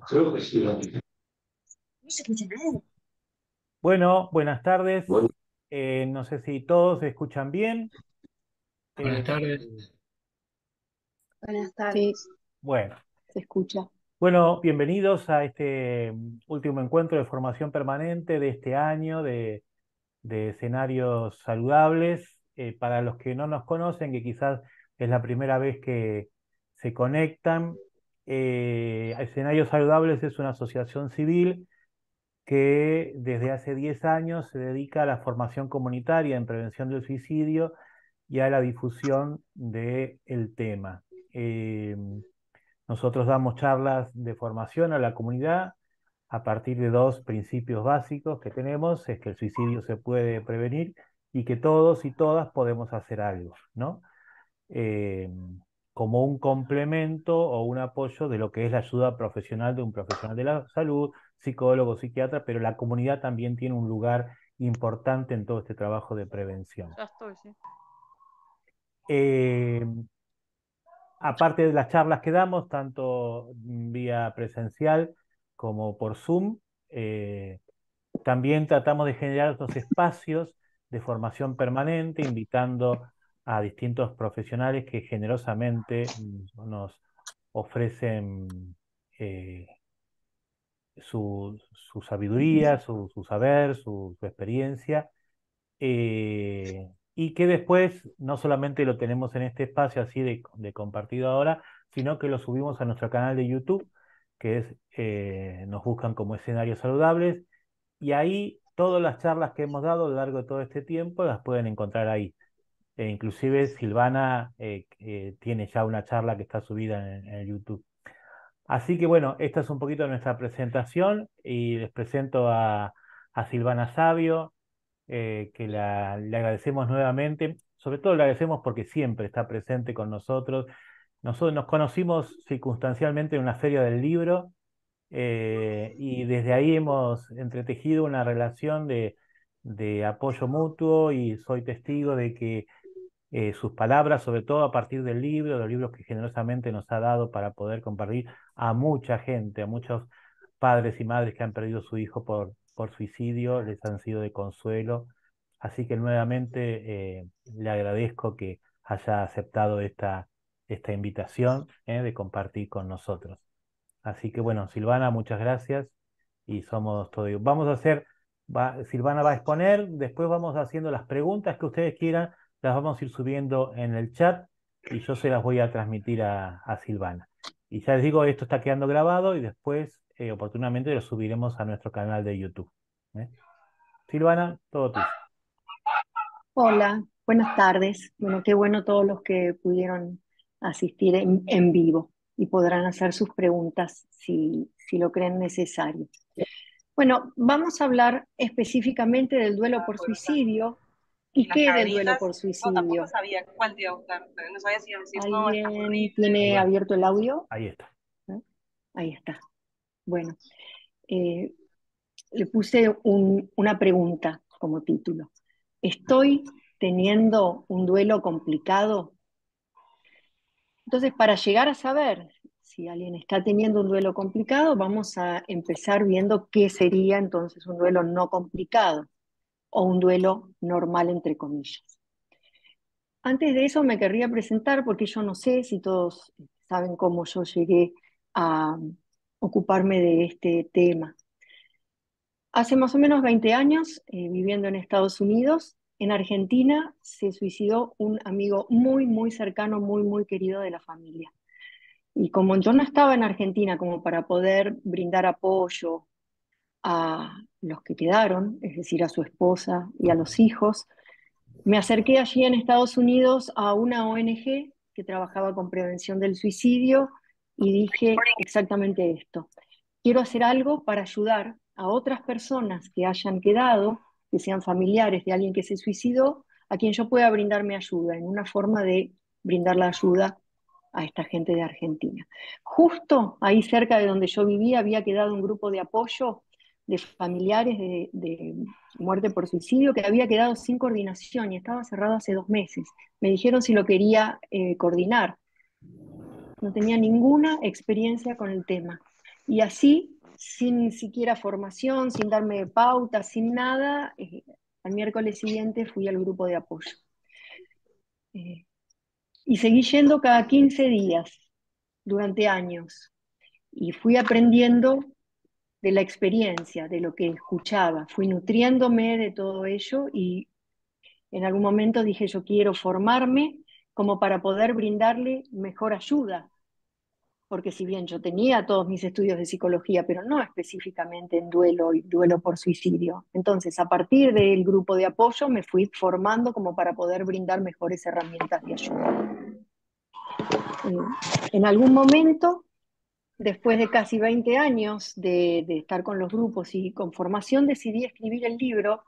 Creo que sí. No se escucha nada. Bueno, buenas tardes. Bueno, No sé si todos se escuchan bien. Buenas Eh, tardes. Buenas tardes. Sí, bueno, se escucha. bueno, bienvenidos a este último encuentro de formación permanente de este año de escenarios saludables. Para los que no nos conocen, que quizás es la primera vez que se conectan, Escenarios Saludables es una asociación civil que desde hace 10 años se dedica a la formación comunitaria en prevención del suicidio y a la difusión del tema. Eh, Nosotros damos charlas de formación a la comunidad a partir de dos principios básicos que tenemos: es que el suicidio se puede prevenir y que todos y todas podemos hacer algo, ¿no? eh, Como un complemento o un apoyo de lo que es la ayuda profesional de un profesional de la salud, psicólogo, psiquiatra, pero la comunidad también tiene un lugar importante en todo este trabajo de prevención. Ya estoy, sí. Eh, Aparte de las charlas que damos, tanto vía presencial como por Zoom, eh, también tratamos de generar estos espacios de formación permanente, invitando a distintos profesionales que generosamente nos ofrecen eh, su sabiduría, su saber, su experiencia, y que después no solamente lo tenemos en este espacio así de compartido ahora, sino que lo subimos a nuestro canal de YouTube, que es, nos buscan como Escenarios Saludables, y ahí todas las charlas que hemos dado a lo largo de todo este tiempo las pueden encontrar ahí. Inclusive Silvana tiene ya una charla que está subida en YouTube. Así que bueno, esta es un poquito nuestra presentación y les presento a Silvana Sabio, que le agradecemos nuevamente. Sobre todo le agradecemos porque siempre está presente con nosotros. Nosotros nos conocimos circunstancialmente en una feria del libro, y desde ahí hemos entretejido una relación de apoyo mutuo, y soy testigo de que sus palabras, sobre todo a partir del libro, de los libros que generosamente nos ha dado para poder compartir a mucha gente, a muchos padres y madres que han perdido su hijo por suicidio, les han sido de consuelo. Así que nuevamente le agradezco que haya aceptado esta invitación, de compartir con nosotros. Así que bueno, Silvana, muchas gracias y somos todo. Vamos a hacer, Silvana va a exponer, después vamos haciendo las preguntas que ustedes quieran, las vamos a ir subiendo en el chat y yo se las voy a transmitir a Silvana. Y ya les digo, esto está quedando grabado y después oportunamente lo subiremos a nuestro canal de YouTube. ¿eh? Silvana, todo tuyo. Hola, buenas tardes. Bueno, qué bueno todos los que pudieron asistir en vivo y podrán hacer sus preguntas si lo creen necesario. Bueno, vamos a hablar específicamente del duelo por suicidio. ¿Y Las qué es el duelo cadenitas, por no, tampoco suicidio? sabía cuál te iba a gustar. No sabía si iba a decir, no, está ¿Alguien horrible. Ahí tiene va. abierto el audio? Ahí está. ¿No? Ahí está. Bueno, eh, le puse una pregunta como título. ¿Estoy teniendo un duelo complicado? Entonces, para llegar a saber si alguien está teniendo un duelo complicado, vamos a empezar viendo qué sería entonces un duelo no complicado o un duelo normal, entre comillas. Antes de eso me querría presentar porque yo no sé si todos saben cómo yo llegué a ocuparme de este tema. Hace más o menos 20 años, viviendo en Estados Unidos, en Argentina se suicidó un amigo muy, muy cercano, muy, muy querido de la familia. Y como yo no estaba en Argentina como para poder brindar apoyo a los que quedaron, es decir, a su esposa y a los hijos, me acerqué allí en Estados Unidos a una ONG que trabajaba con prevención del suicidio y dije exactamente esto. Quiero hacer algo para ayudar a otras personas que hayan quedado, que sean familiares de alguien que se suicidó, a quien yo pueda brindarme ayuda, en una forma de brindar la ayuda a esta gente de Argentina. Justo ahí cerca de donde yo vivía había quedado un grupo de apoyo de familiares de muerte por suicidio que había quedado sin coordinación y estaba cerrado hace 2 meses. Me dijeron si lo quería coordinar. No tenía ninguna experiencia con el tema. Y así, sin siquiera formación, sin darme pauta, sin nada, al miércoles siguiente fui al grupo de apoyo. Y seguí yendo cada 15 días, durante años. Y fui aprendiendo de la experiencia, de lo que escuchaba. Fui nutriéndome de todo ello y en algún momento dije, yo quiero formarme como para poder brindarle mejor ayuda. Porque si bien yo tenía todos mis estudios de psicología, pero no específicamente en duelo y duelo por suicidio. Entonces, a partir del grupo de apoyo me fui formando como para poder brindar mejores herramientas de ayuda. En algún momento, después de casi 20 años de estar con los grupos y con formación, decidí escribir el libro,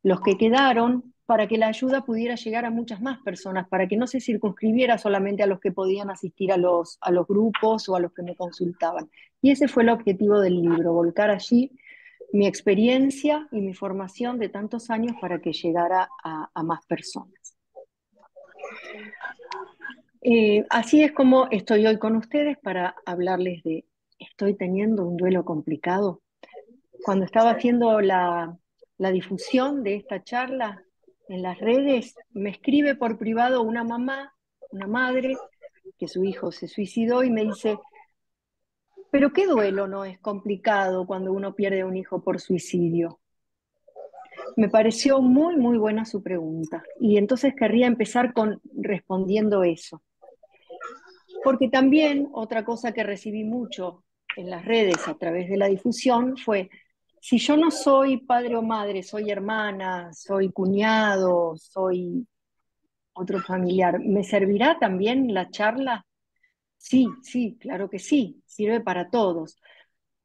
los que quedaron, para que la ayuda pudiera llegar a muchas más personas, para que no se circunscribiera solamente a los que podían asistir a los grupos o a los que me consultaban. Y ese fue el objetivo del libro, volcar allí mi experiencia y mi formación de tantos años para que llegara a más personas. Así es como estoy hoy con ustedes para hablarles de estoy teniendo un duelo complicado. Cuando estaba haciendo la difusión de esta charla en las redes, me escribe por privado una mamá, una madre, que su hijo se suicidó y me dice, pero qué duelo no es complicado cuando uno pierde a un hijo por suicidio. Me pareció muy, muy buena su pregunta y entonces querría empezar con respondiendo eso. Porque también otra cosa que recibí mucho en las redes a través de la difusión fue, si yo no soy padre o madre, soy hermana, soy cuñado, soy otro familiar, ¿me servirá también la charla? Sí, sí, claro que sí, sirve para todos.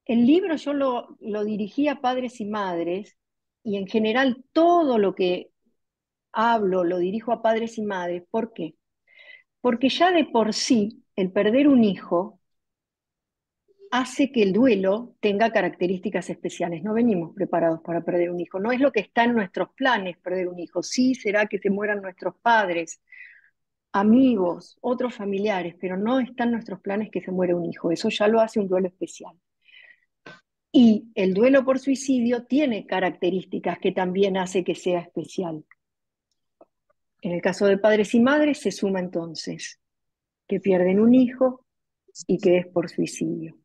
El libro yo lo dirigí a padres y madres y en general todo lo que hablo lo dirijo a padres y madres. ¿Por qué? Porque ya de por sí el perder un hijo hace que el duelo tenga características especiales. No venimos preparados para perder un hijo. No es lo que está en nuestros planes perder un hijo. Sí será que se mueran nuestros padres, amigos, otros familiares, pero no está en nuestros planes que se muera un hijo. Eso ya lo hace un duelo especial. Y el duelo por suicidio tiene características que también hace que sea especial. En el caso de padres y madres se suma entonces que pierden un hijo y que es por suicidio.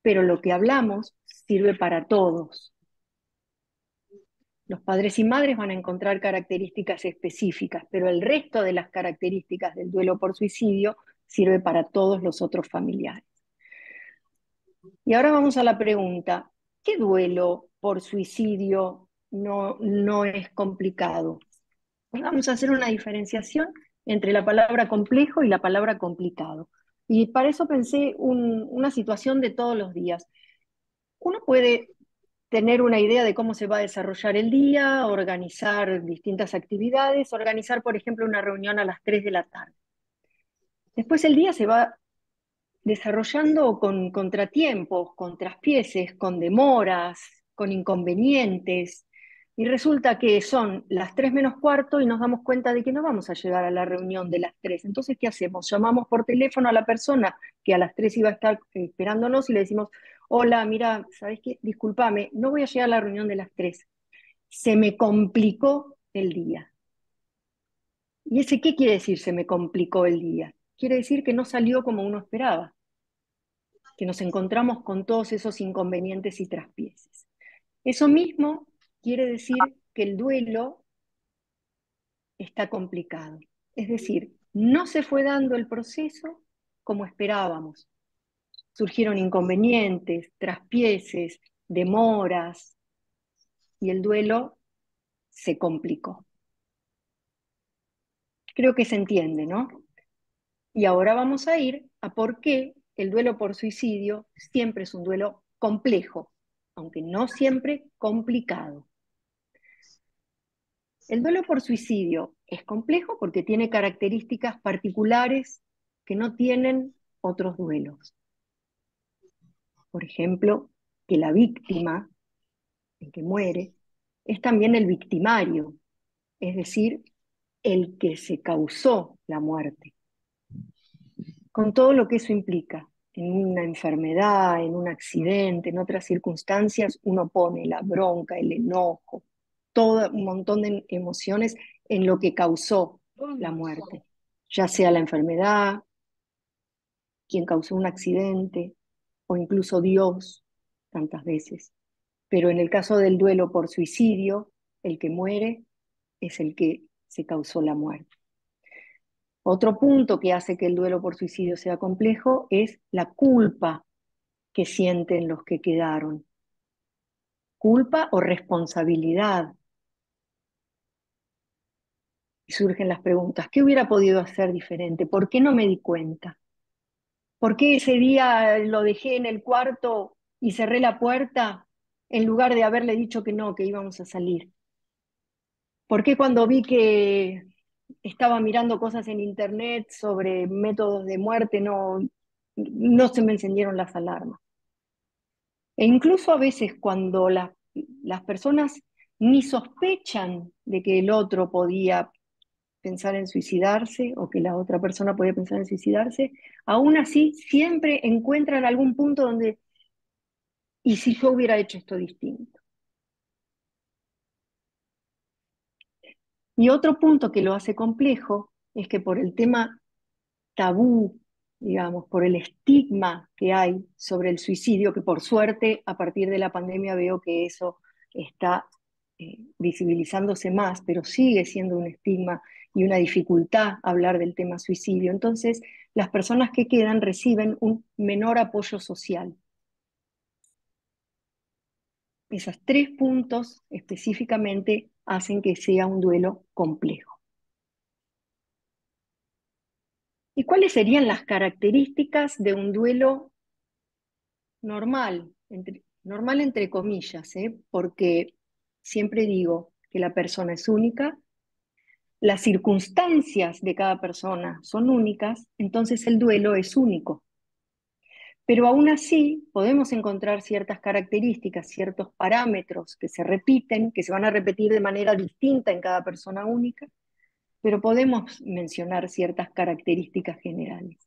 Pero lo que hablamos sirve para todos. Los padres y madres van a encontrar características específicas, pero el resto de las características del duelo por suicidio sirve para todos los otros familiares. Y ahora vamos a la pregunta, ¿qué duelo por suicidio no es complicado? Pues vamos a hacer una diferenciación entre la palabra complejo y la palabra complicado. Y para eso pensé una situación de todos los días. Uno puede tener una idea de cómo se va a desarrollar el día, organizar distintas actividades, organizar, por ejemplo, una reunión a las 3 de la tarde. Después el día se va desarrollando con contratiempos, con traspieces, con demoras, con inconvenientes, y resulta que son las 3 menos cuarto y nos damos cuenta de que no vamos a llegar a la reunión de las 3. Entonces, ¿qué hacemos? Llamamos por teléfono a la persona que a las 3 iba a estar esperándonos y le decimos, hola, mira, ¿sabes qué? Discúlpame, no voy a llegar a la reunión de las 3. Se me complicó el día. ¿Y ese qué quiere decir se me complicó el día? Quiere decir que no salió como uno esperaba, que nos encontramos con todos esos inconvenientes y traspieces. Eso mismo quiere decir que el duelo está complicado. Es decir, no se fue dando el proceso como esperábamos. Surgieron inconvenientes, traspieces, demoras, y el duelo se complicó. Creo que se entiende, ¿no? Y ahora vamos a ir a por qué el duelo por suicidio siempre es un duelo complejo, aunque no siempre complicado. El duelo por suicidio es complejo porque tiene características particulares que no tienen otros duelos. Por ejemplo, que la víctima, el que muere, es también el victimario, es decir, el que se causó la muerte, con todo lo que eso implica. en una enfermedad, en un accidente, en otras circunstancias, uno pone la bronca, el enojo, todo un montón de emociones en lo que causó la muerte, ya sea la enfermedad, quien causó un accidente, o incluso Dios, tantas veces. Pero en el caso del duelo por suicidio, el que muere es el que se causó la muerte. Otro punto que hace que el duelo por suicidio sea complejo es la culpa que sienten los que quedaron. Culpa o responsabilidad. Y surgen las preguntas, ¿qué hubiera podido hacer diferente? ¿Por qué no me di cuenta? ¿Por qué ese día lo dejé en el cuarto y cerré la puerta en lugar de haberle dicho que no, que íbamos a salir? ¿Por qué cuando vi que estaba mirando cosas en internet sobre métodos de muerte no se me encendieron las alarmas? E incluso a veces cuando las personas ni sospechan de que el otro podía pensar en suicidarse o que la otra persona podía pensar en suicidarse, aún así siempre encuentran algún punto donde, ¿y si yo hubiera hecho esto distinto? Y otro punto que lo hace complejo es que por el tema tabú, digamos, por el estigma que hay sobre el suicidio, que por suerte a partir de la pandemia veo que eso está visibilizándose más, pero sigue siendo un estigma y una dificultad hablar del tema suicidio. Entonces, las personas que quedan reciben un menor apoyo social. Esos tres puntos específicamente hacen que sea un duelo complejo. ¿Y cuáles serían las características de un duelo normal, normal entre comillas, porque siempre digo que la persona es única, las circunstancias de cada persona son únicas, entonces el duelo es único. Pero aún así podemos encontrar ciertas características, ciertos parámetros que se repiten, que se van a repetir de manera distinta en cada persona única, pero podemos mencionar ciertas características generales.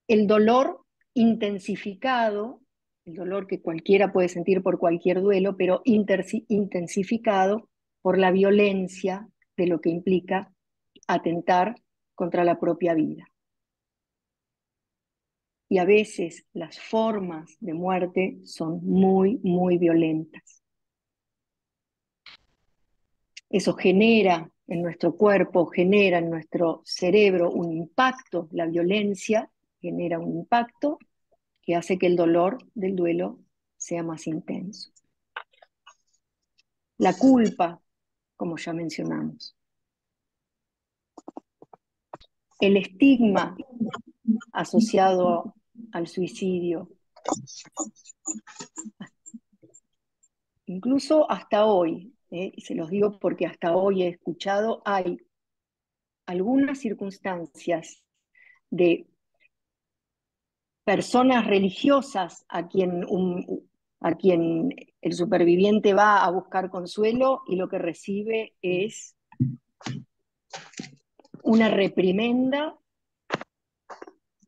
El dolor intensificado, el dolor que cualquiera puede sentir por cualquier duelo, pero intensificado por la violencia de lo que implica atentar contra la propia vida. Y a veces las formas de muerte son muy, muy violentas. Eso genera en nuestro cuerpo, genera en nuestro cerebro un impacto, la violencia genera un impacto que hace que el dolor del duelo sea más intenso. La culpa, como ya mencionamos. El estigma asociado al suicidio. Incluso hasta hoy, y se los digo porque hasta hoy he escuchado, hay algunas circunstancias de personas religiosas a quien el superviviente va a buscar consuelo y lo que recibe es una reprimenda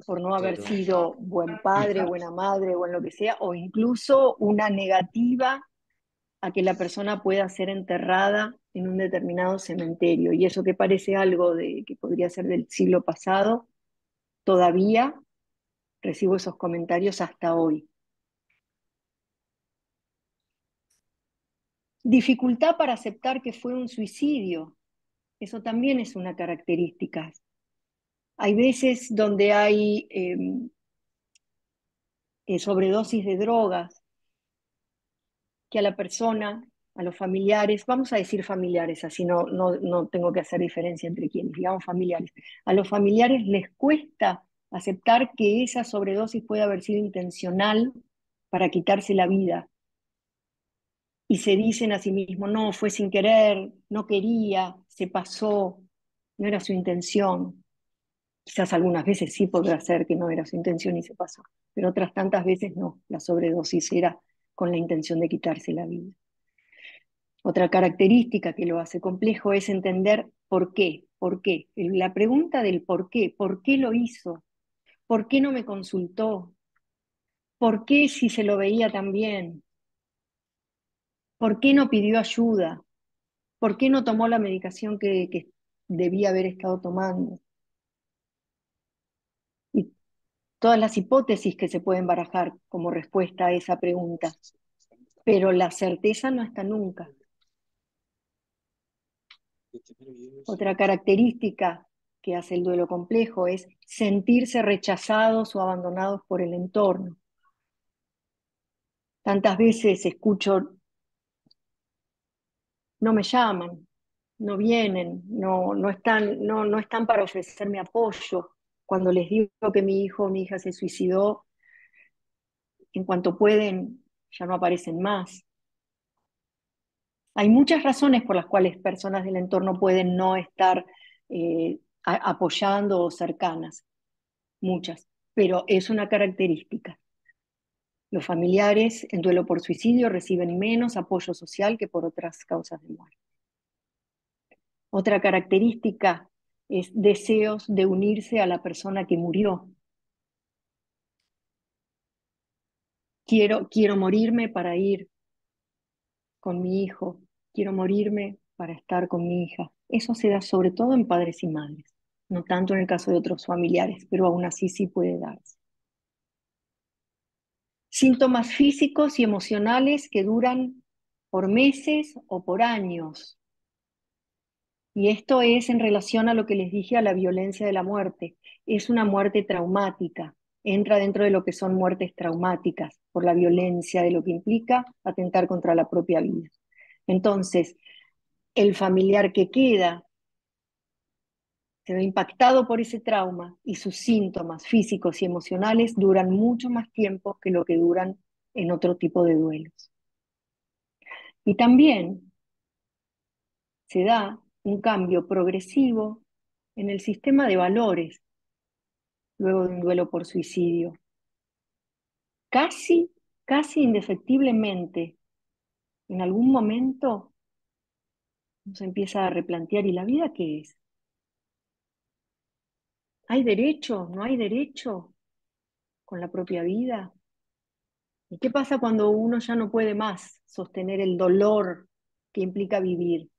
por no haber sido buen padre, buena madre o en lo que sea, o incluso una negativa a que la persona pueda ser enterrada en un determinado cementerio. Y eso que parece algo que podría ser del siglo pasado, todavía recibo esos comentarios hasta hoy. Dificultad para aceptar que fue un suicidio. Eso también es una característica. Hay veces donde hay sobredosis de drogas, que a la persona, a los familiares, vamos a decir familiares, así no tengo que hacer diferencia entre quienes, digamos familiares, a los familiares les cuesta aceptar que esa sobredosis puede haber sido intencional para quitarse la vida. Y se dicen a sí mismos, no, fue sin querer, no quería, se pasó, no era su intención. Quizás algunas veces sí podrá ser que no era su intención y se pasó, pero otras tantas veces no, la sobredosis era con la intención de quitarse la vida. Otra característica que lo hace complejo es entender por qué, por qué. La pregunta del por qué lo hizo, por qué no me consultó, por qué si se lo veía tan bien, por qué no pidió ayuda, por qué no tomó la medicación que debía haber estado tomando. Y todas las hipótesis que se pueden barajar como respuesta a esa pregunta. Pero la certeza no está nunca. Otra característica que hace el duelo complejo es sentirse rechazados o abandonados por el entorno. Tantas veces escucho, no me llaman, no vienen, no están para ofrecerme apoyo. Cuando les digo que mi hijo o mi hija se suicidó, en cuanto pueden, ya no aparecen más. Hay muchas razones por las cuales personas del entorno pueden no estar apoyando o cercanas, muchas, pero es una característica. Los familiares en duelo por suicidio reciben menos apoyo social que por otras causas de muerte. Otra característica es deseos de unirse a la persona que murió. Quiero morirme para ir con mi hijo, quiero morirme para estar con mi hija. Eso se da sobre todo en padres y madres, no tanto en el caso de otros familiares, pero aún así sí puede darse. Síntomas físicos y emocionales que duran por meses o por años. Y esto es en relación a lo que les dije a la violencia de la muerte. Es una muerte traumática, entra dentro de lo que son muertes traumáticas por la violencia de lo que implica atentar contra la propia vida. Entonces, el familiar que queda se ve impactado por ese trauma y sus síntomas físicos y emocionales duran mucho más tiempo que lo que duran en otro tipo de duelos. Y también se da un cambio progresivo en el sistema de valores luego de un duelo por suicidio. Casi, casi indefectiblemente, en algún momento se empieza a replantear, ¿y la vida qué es? ¿Hay derecho? ¿No hay derecho con la propia vida? ¿Y qué pasa cuando uno ya no puede más sostener el dolor que implica vivir?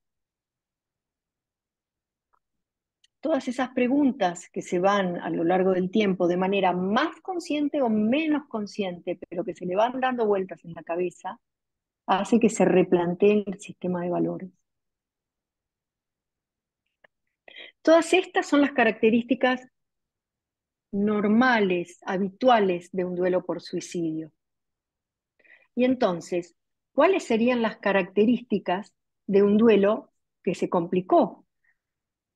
Todas esas preguntas que se van a lo largo del tiempo de manera más consciente o menos consciente, pero que se le van dando vueltas en la cabeza, hace que se replantee el sistema de valores. Todas estas son las características normales, habituales de un duelo por suicidio. Y entonces, ¿cuáles serían las características de un duelo que se complicó?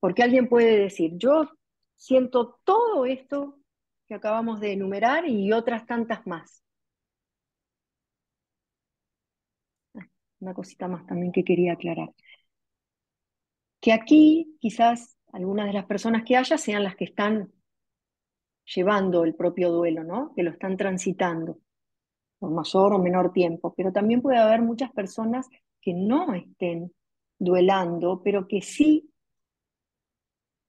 Porque alguien puede decir, yo siento todo esto que acabamos de enumerar y otras tantas más. Una cosita más también que quería aclarar. Que aquí quizás algunas de las personas que haya sean las que están llevando el propio duelo, ¿no? Que lo están transitando por mayor o menor tiempo, pero también puede haber muchas personas que no estén duelando, pero que sí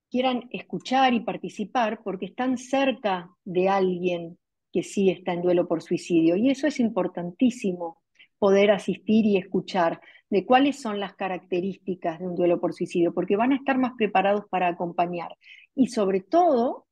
quieran escuchar y participar porque están cerca de alguien que sí está en duelo por suicidio. Y eso es importantísimo, poder asistir y escuchar de cuáles son las características de un duelo por suicidio, porque van a estar más preparados para acompañar. Y sobre todo,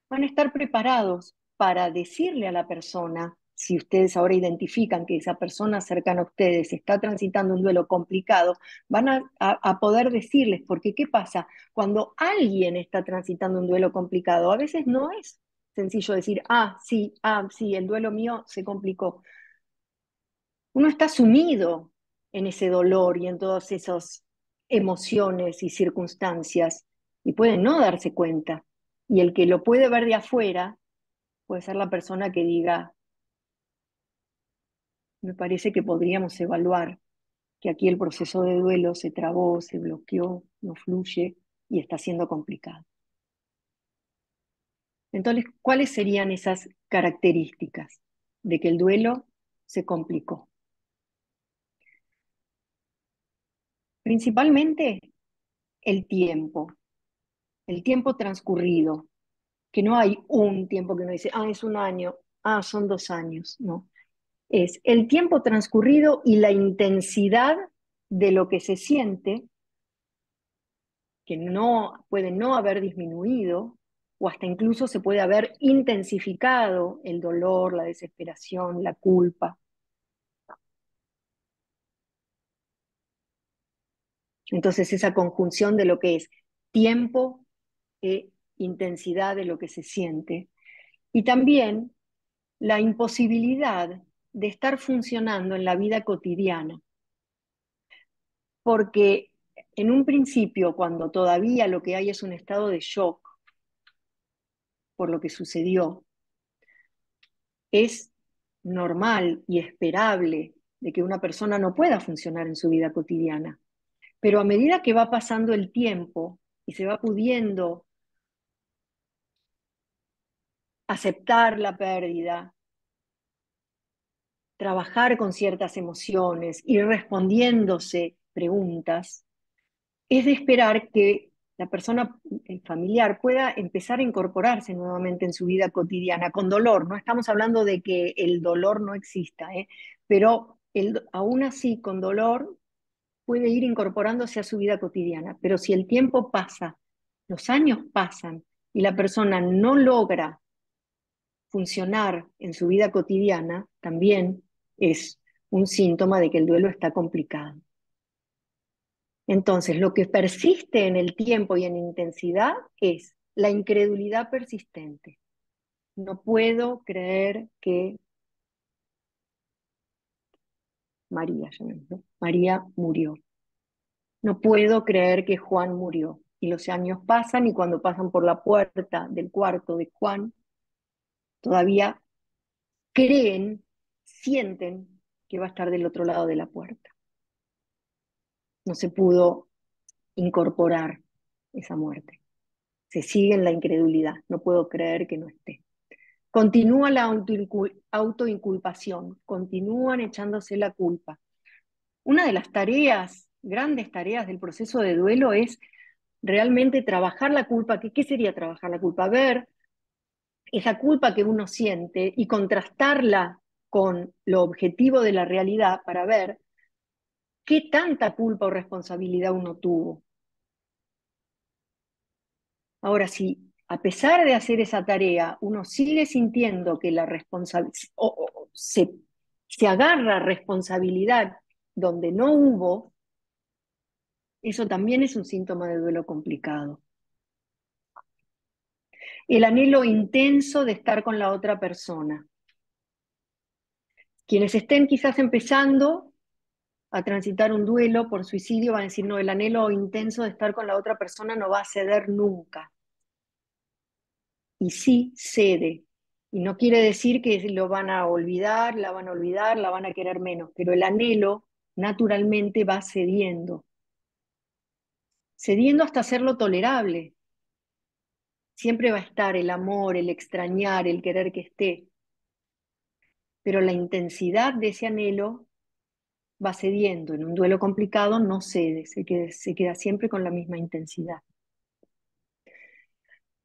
van a estar preparados para decirle a la persona, si ustedes ahora identifican que esa persona cercana a ustedes está transitando un duelo complicado, van a poder decirles, porque ¿qué pasa? Cuando alguien está transitando un duelo complicado, a veces no es sencillo decir, ah, sí, el duelo mío se complicó. Uno está sumido en ese dolor y en todas esas emociones y circunstancias y puede no darse cuenta. Y el que lo puede ver de afuera puede ser la persona que diga, me parece que podríamos evaluar que aquí el proceso de duelo se trabó, se bloqueó, no fluye y está siendo complicado. Entonces, ¿cuáles serían esas características de que el duelo se complicó? Principalmente el tiempo transcurrido, que no hay un tiempo que uno dice, es un año, son 2 años, no. Es el tiempo transcurrido y la intensidad de lo que se siente, que no puede no haber disminuido, o hasta incluso se puede haber intensificado el dolor, la desesperación, la culpa. Entonces esa conjunción de lo que es tiempo e intensidad de lo que se siente. Y también la imposibilidad de estar funcionando en la vida cotidiana. Porque en un principio, cuando todavía lo que hay es un estado de shock por lo que sucedió, es normal y esperable de que una persona no pueda funcionar en su vida cotidiana. Pero a medida que va pasando el tiempo y se va pudiendo aceptar la pérdida, trabajar con ciertas emociones, ir respondiéndose preguntas, es de esperar que la persona familiar pueda empezar a incorporarse nuevamente en su vida cotidiana, con dolor. No estamos hablando de que el dolor no exista, pero aún así, con dolor, puede ir incorporándose a su vida cotidiana. Pero si el tiempo pasa, los años pasan y la persona no logra funcionar en su vida cotidiana, también es un síntoma de que el duelo está complicado. Entonces, lo que persiste en el tiempo y en intensidad es la incredulidad persistente. No puedo creer que María murió. No puedo creer que Juan murió. Y los años pasan y cuando pasan por la puerta del cuarto de Juan, todavía creen, sienten que va a estar del otro lado de la puerta. No se pudo incorporar esa muerte. Se sigue en la incredulidad. No puedo creer que no esté. Continúa la autoinculpación, continúan echándose la culpa. Una de las tareas, grandes tareas del proceso de duelo es realmente trabajar la culpa. ¿Qué sería trabajar la culpa? Ver esa culpa que uno siente y contrastarla con lo objetivo de la realidad para ver qué tanta culpa o responsabilidad uno tuvo. Ahora, si a pesar de hacer esa tarea uno sigue sintiendo que la responsabilidad se agarra responsabilidad donde no hubo, eso también es un síntoma de duelo complicado. El anhelo intenso de estar con la otra persona. Quienes estén quizás empezando a transitar un duelo por suicidio van a decir, no, el anhelo intenso de estar con la otra persona no va a ceder nunca. Y sí cede. Y no quiere decir que lo van a olvidar, la van a querer menos, pero el anhelo naturalmente va cediendo. Cediendo hasta hacerlo tolerable. Siempre va a estar el amor, el extrañar, el querer que esté. Pero la intensidad de ese anhelo va cediendo. En un duelo complicado no cede, se queda siempre con la misma intensidad.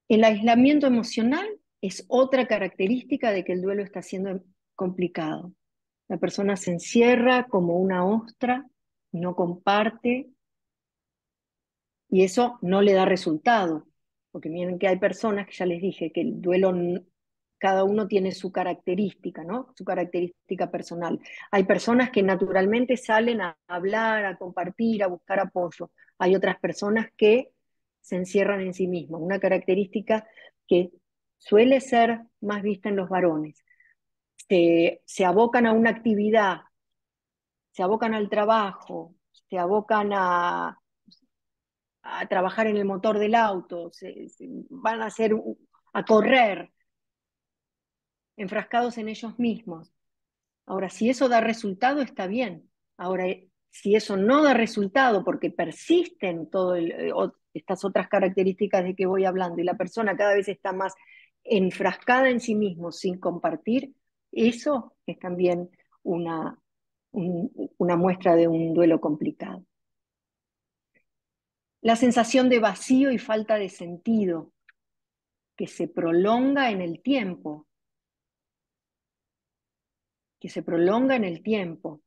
El aislamiento emocional es otra característica de que el duelo está siendo complicado. La persona se encierra como una ostra, no comparte, y eso no le da resultado. Porque miren que hay personas que ya les dije que el duelo, cada uno tiene su característica, ¿no? Su característica personal. Hay personas que naturalmente salen a hablar, a compartir, a buscar apoyo. Hay otras personas que se encierran en sí mismas. Una característica que suele ser más vista en los varones. Se abocan a una actividad, se abocan al trabajo, se abocan a trabajar en el motor del auto, van a correr, enfrascados en ellos mismos. Ahora, si eso da resultado, está bien. Ahora, si eso no da resultado porque persisten estas otras características de que voy hablando y la persona cada vez está más enfrascada en sí mismo sin compartir, eso es también una muestra de un duelo complicado. La sensación de vacío y falta de sentido que se prolonga en el tiempo, que se prolonga en el tiempo.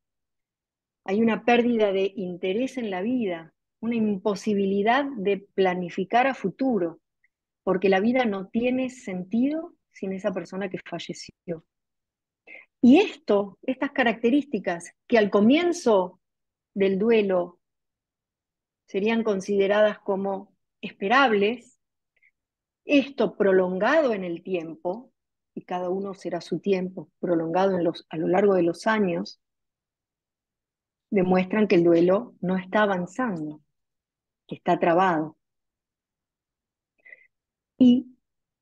Hay una pérdida de interés en la vida, una imposibilidad de planificar a futuro, porque la vida no tiene sentido sin esa persona que falleció. Y estas características que al comienzo del duelo serían consideradas como esperables, esto prolongado en el tiempo, y cada uno será su tiempo, prolongado a lo largo de los años, demuestran que el duelo no está avanzando, que está trabado. Y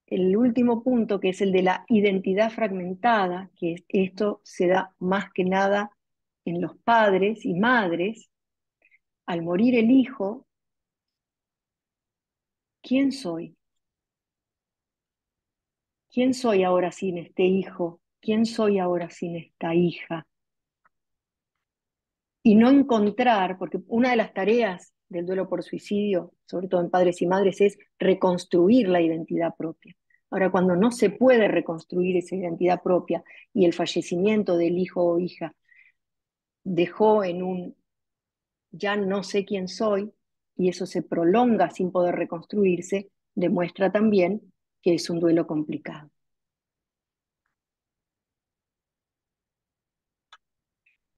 el último punto, que es el de la identidad fragmentada, que esto se da más que nada en los padres y madres. Al morir el hijo, ¿quién soy? ¿Quién soy ahora sin este hijo? ¿Quién soy ahora sin esta hija? Y no encontrar, porque una de las tareas del duelo por suicidio, sobre todo en padres y madres, es reconstruir la identidad propia. Ahora, cuando no se puede reconstruir esa identidad propia y el fallecimiento del hijo o hija dejó en un ya no sé quién soy, y eso se prolonga sin poder reconstruirse, demuestra también que es un duelo complicado.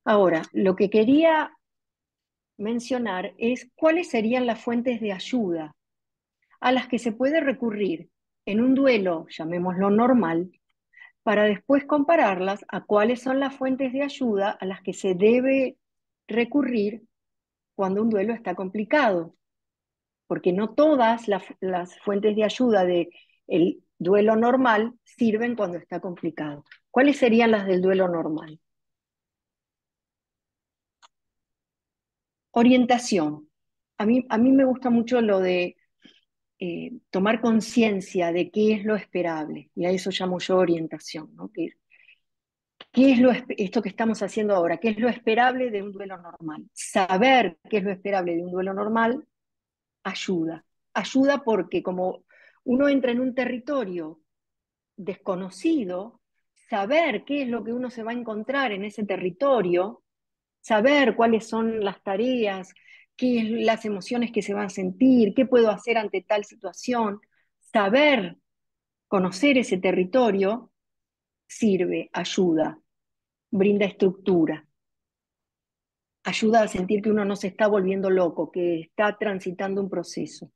Ahora, lo que quería mencionar es cuáles serían las fuentes de ayuda a las que se puede recurrir en un duelo, llamémoslo normal, para después compararlas a cuáles son las fuentes de ayuda a las que se debe recurrir cuando un duelo está complicado, porque no todas las fuentes de ayuda del duelo normal sirven cuando está complicado. ¿Cuáles serían las del duelo normal? Orientación. A mí me gusta mucho lo de tomar conciencia de qué es lo esperable, y a eso llamo yo orientación, ¿no? ¿Qué es esto que estamos haciendo ahora? ¿Qué es lo esperable de un duelo normal? Saber qué es lo esperable de un duelo normal ayuda. Ayuda porque como uno entra en un territorio desconocido, saber qué es lo que uno se va a encontrar en ese territorio, saber cuáles son las tareas, qué es las emociones que se van a sentir, qué puedo hacer ante tal situación, saber conocer ese territorio sirve, ayuda, brinda estructura, ayuda a sentir que uno no se está volviendo loco, que está transitando un proceso.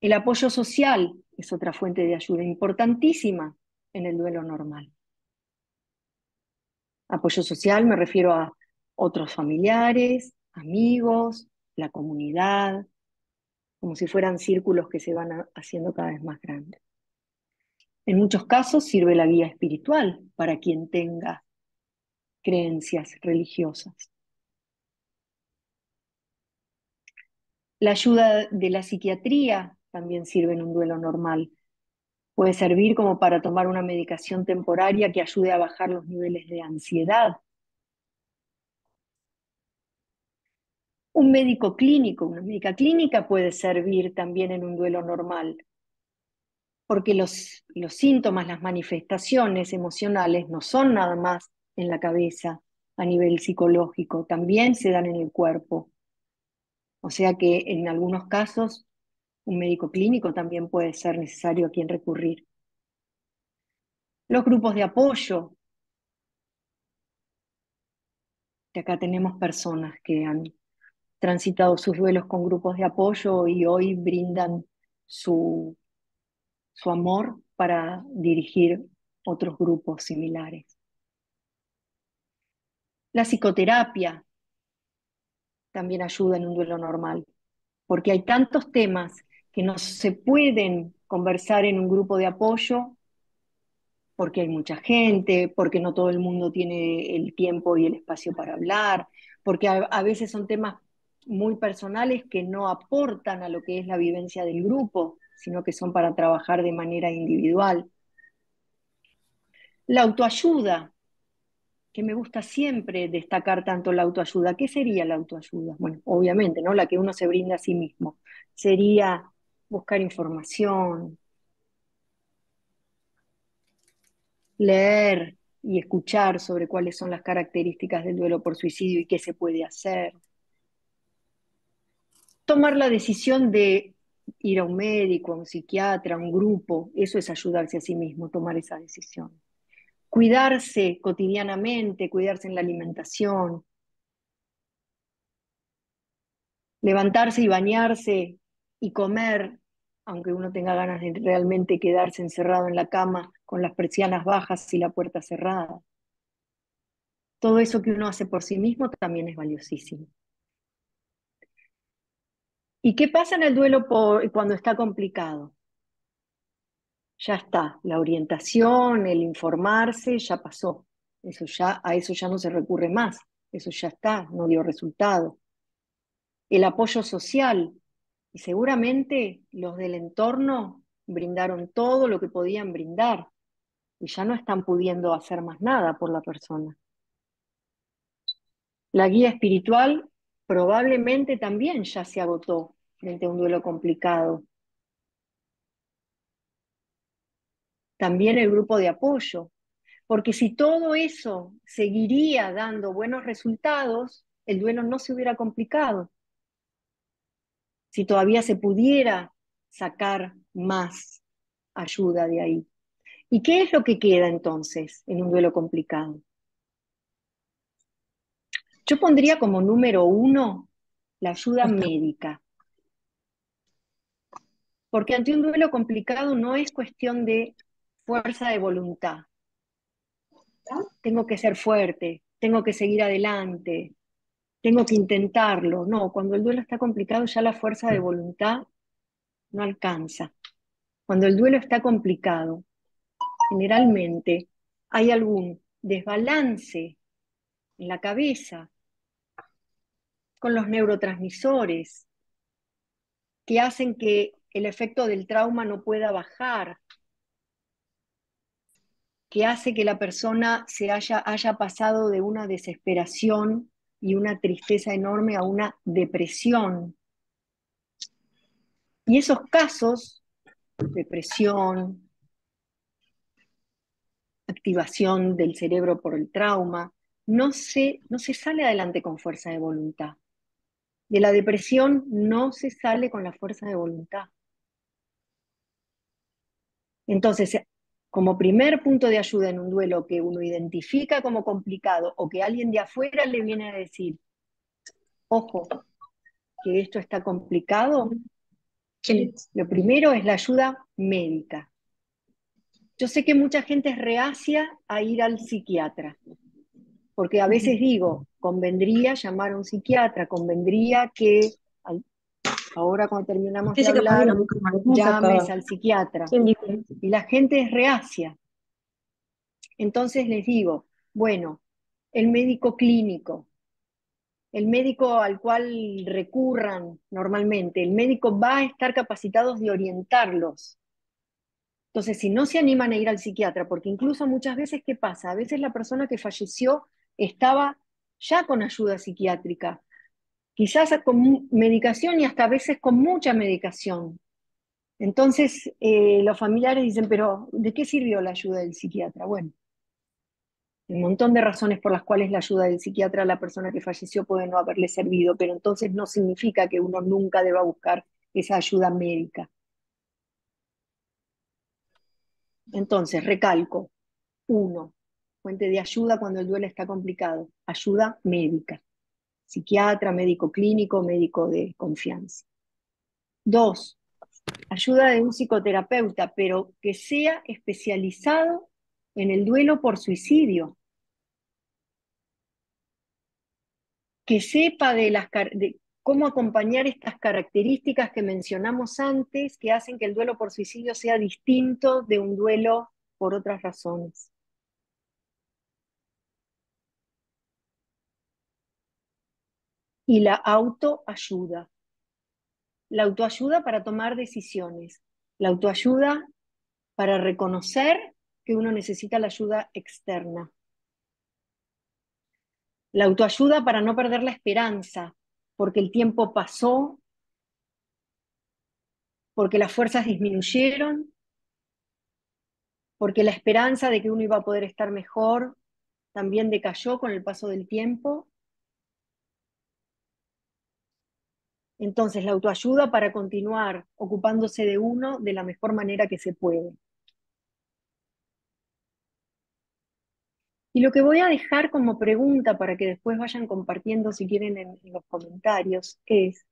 El apoyo social es otra fuente de ayuda importantísima en el duelo normal. Apoyo social me refiero a otros familiares, amigos, la comunidad, como si fueran círculos que se van haciendo cada vez más grandes. En muchos casos sirve la guía espiritual para quien tenga creencias religiosas. La ayuda de la psiquiatría también sirve en un duelo normal. Puede servir como para tomar una medicación temporaria que ayude a bajar los niveles de ansiedad. Un médico clínico, una médica clínica puede servir también en un duelo normal, porque los síntomas, las manifestaciones emocionales no son nada más en la cabeza a nivel psicológico, también se dan en el cuerpo. O sea que en algunos casos un médico clínico también puede ser necesario a quien recurrir. Los grupos de apoyo, que acá tenemos personas que han transitado sus duelos con grupos de apoyo y hoy brindan su amor para dirigir otros grupos similares. La psicoterapia también ayuda en un duelo normal, porque hay tantos temas que no se pueden conversar en un grupo de apoyo, porque hay mucha gente, porque no todo el mundo tiene el tiempo y el espacio para hablar, porque a veces son temas muy personales que no aportan a lo que es la vivencia del grupo, sino que son para trabajar de manera individual. La autoayuda que me gusta siempre destacar tanto la autoayuda. ¿Qué sería la autoayuda? Bueno, obviamente, ¿no? La que uno se brinda a sí mismo. Sería buscar información, leer y escuchar sobre cuáles son las características del duelo por suicidio y qué se puede hacer. Tomar la decisión de ir a un médico, a un psiquiatra, a un grupo, eso es ayudarse a sí mismo, tomar esa decisión. Cuidarse cotidianamente, cuidarse en la alimentación, levantarse y bañarse y comer, aunque uno tenga ganas de realmente quedarse encerrado en la cama con las persianas bajas y la puerta cerrada. Todo eso que uno hace por sí mismo también es valiosísimo. ¿Y qué pasa en el duelo cuando está complicado? Ya está, la orientación, el informarse, ya pasó. A eso ya no se recurre más. Eso ya está, no dio resultado. El apoyo social, y seguramente los del entorno brindaron todo lo que podían brindar y ya no están pudiendo hacer más nada por la persona. La guía espiritual probablemente también ya se agotó frente a un duelo complicado. También el grupo de apoyo, porque si todo eso seguiría dando buenos resultados, el duelo no se hubiera complicado. Si todavía se pudiera sacar más ayuda de ahí. ¿Y qué es lo que queda entonces en un duelo complicado? Yo pondría como número 1 la ayuda médica, porque ante un duelo complicado no es cuestión de fuerza de voluntad. Tengo que ser fuerte, tengo que seguir adelante, tengo que intentarlo. No, cuando el duelo está complicado ya la fuerza de voluntad no alcanza. Cuando el duelo está complicado, generalmente hay algún desbalance en la cabeza con los neurotransmisores que hacen que el efecto del trauma no pueda bajar, que hace que la persona haya pasado de una desesperación y una tristeza enorme a una depresión. Y esos casos, depresión, activación del cerebro por el trauma, no se sale adelante con fuerza de voluntad. De la depresión no se sale con la fuerza de voluntad. Entonces, como primer punto de ayuda en un duelo que uno identifica como complicado o que alguien de afuera le viene a decir, ojo, que esto está complicado, lo primero es la ayuda médica. Yo sé que mucha gente es reacia a ir al psiquiatra, porque a veces digo, convendría llamar a un psiquiatra, convendría que ahora cuando terminamos de hablar, llames al psiquiatra. Y la gente es reacia. Entonces les digo, bueno, el médico clínico, el médico al cual recurran normalmente, el médico va a estar capacitado de orientarlos. Entonces, si no se animan a ir al psiquiatra, porque incluso muchas veces, ¿qué pasa? A veces la persona que falleció estaba ya con ayuda psiquiátrica, quizás con medicación y hasta a veces con mucha medicación. Entonces, los familiares dicen, pero ¿de qué sirvió la ayuda del psiquiatra? Bueno, un montón de razones por las cuales la ayuda del psiquiatra a la persona que falleció puede no haberle servido, pero entonces no significa que uno nunca deba buscar esa ayuda médica. Entonces, recalco, 1, fuente de ayuda cuando el duelo está complicado, ayuda médica, psiquiatra, médico clínico, médico de confianza. 2, ayuda de un psicoterapeuta, pero que sea especializado en el duelo por suicidio, que sepa de cómo acompañar estas características que mencionamos antes, que hacen que el duelo por suicidio sea distinto de un duelo por otras razones. Y la autoayuda. La autoayuda para tomar decisiones. La autoayuda para reconocer que uno necesita la ayuda externa. La autoayuda para no perder la esperanza, porque el tiempo pasó, porque las fuerzas disminuyeron, porque la esperanza de que uno iba a poder estar mejor también decayó con el paso del tiempo. Entonces, la autoayuda para continuar ocupándose de uno de la mejor manera que se puede. Y lo que voy a dejar como pregunta para que después vayan compartiendo si quieren en los comentarios es,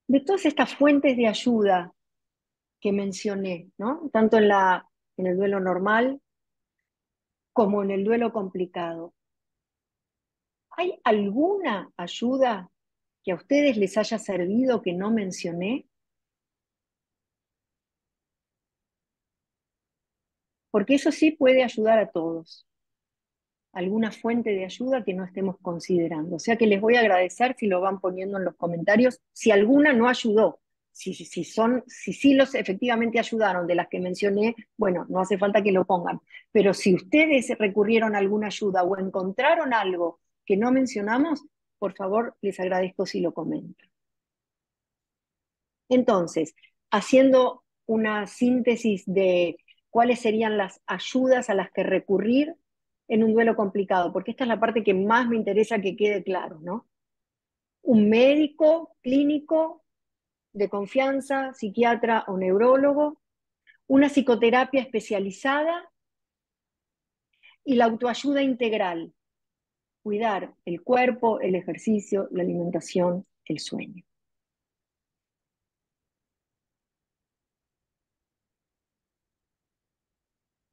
de todas estas fuentes de ayuda que mencioné, ¿no? Tanto en el duelo normal como en el duelo complicado, ¿hay alguna ayuda que a ustedes les haya servido que no mencioné? Porque eso sí puede ayudar a todos. Alguna fuente de ayuda que no estemos considerando. O sea que les voy a agradecer si lo van poniendo en los comentarios, si alguna no ayudó. Si sí los efectivamente ayudaron de las que mencioné, bueno, no hace falta que lo pongan. Pero si ustedes recurrieron a alguna ayuda o encontraron algo que no mencionamos, por favor, les agradezco si lo comentan. Entonces, haciendo una síntesis de cuáles serían las ayudas a las que recurrir en un duelo complicado, porque esta es la parte que más me interesa que quede claro, ¿no? Un médico clínico de confianza, psiquiatra o neurólogo, una psicoterapia especializada y la autoayuda integral, cuidar el cuerpo, el ejercicio, la alimentación, el sueño.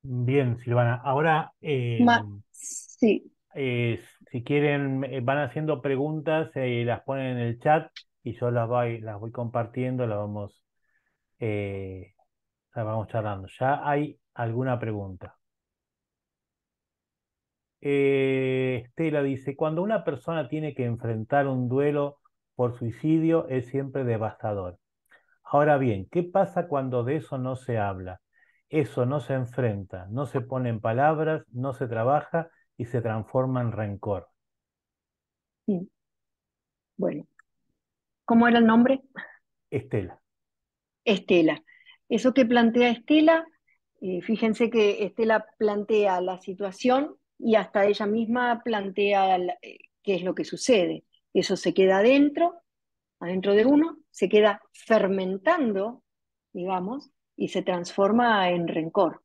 Bien, Silvana. Ahora, Sí. si quieren, van haciendo preguntas y las ponen en el chat y yo las voy compartiendo, eh, las vamos charlando. ¿Ya hay alguna pregunta? Estela dice, cuando una persona tiene que enfrentar un duelo por suicidio es siempre devastador. Ahora bien, ¿qué pasa cuando de eso no se habla? Eso no se enfrenta, no se pone en palabras, no se trabaja y se transforma en rencor. Sí. Bueno, ¿cómo era el nombre? Estela. Estela. Eso que plantea Estela, fíjense que Estela plantea la situación y hasta ella misma plantea qué es lo que sucede. Eso se queda adentro de uno, se queda fermentando, digamos, y se transforma en rencor.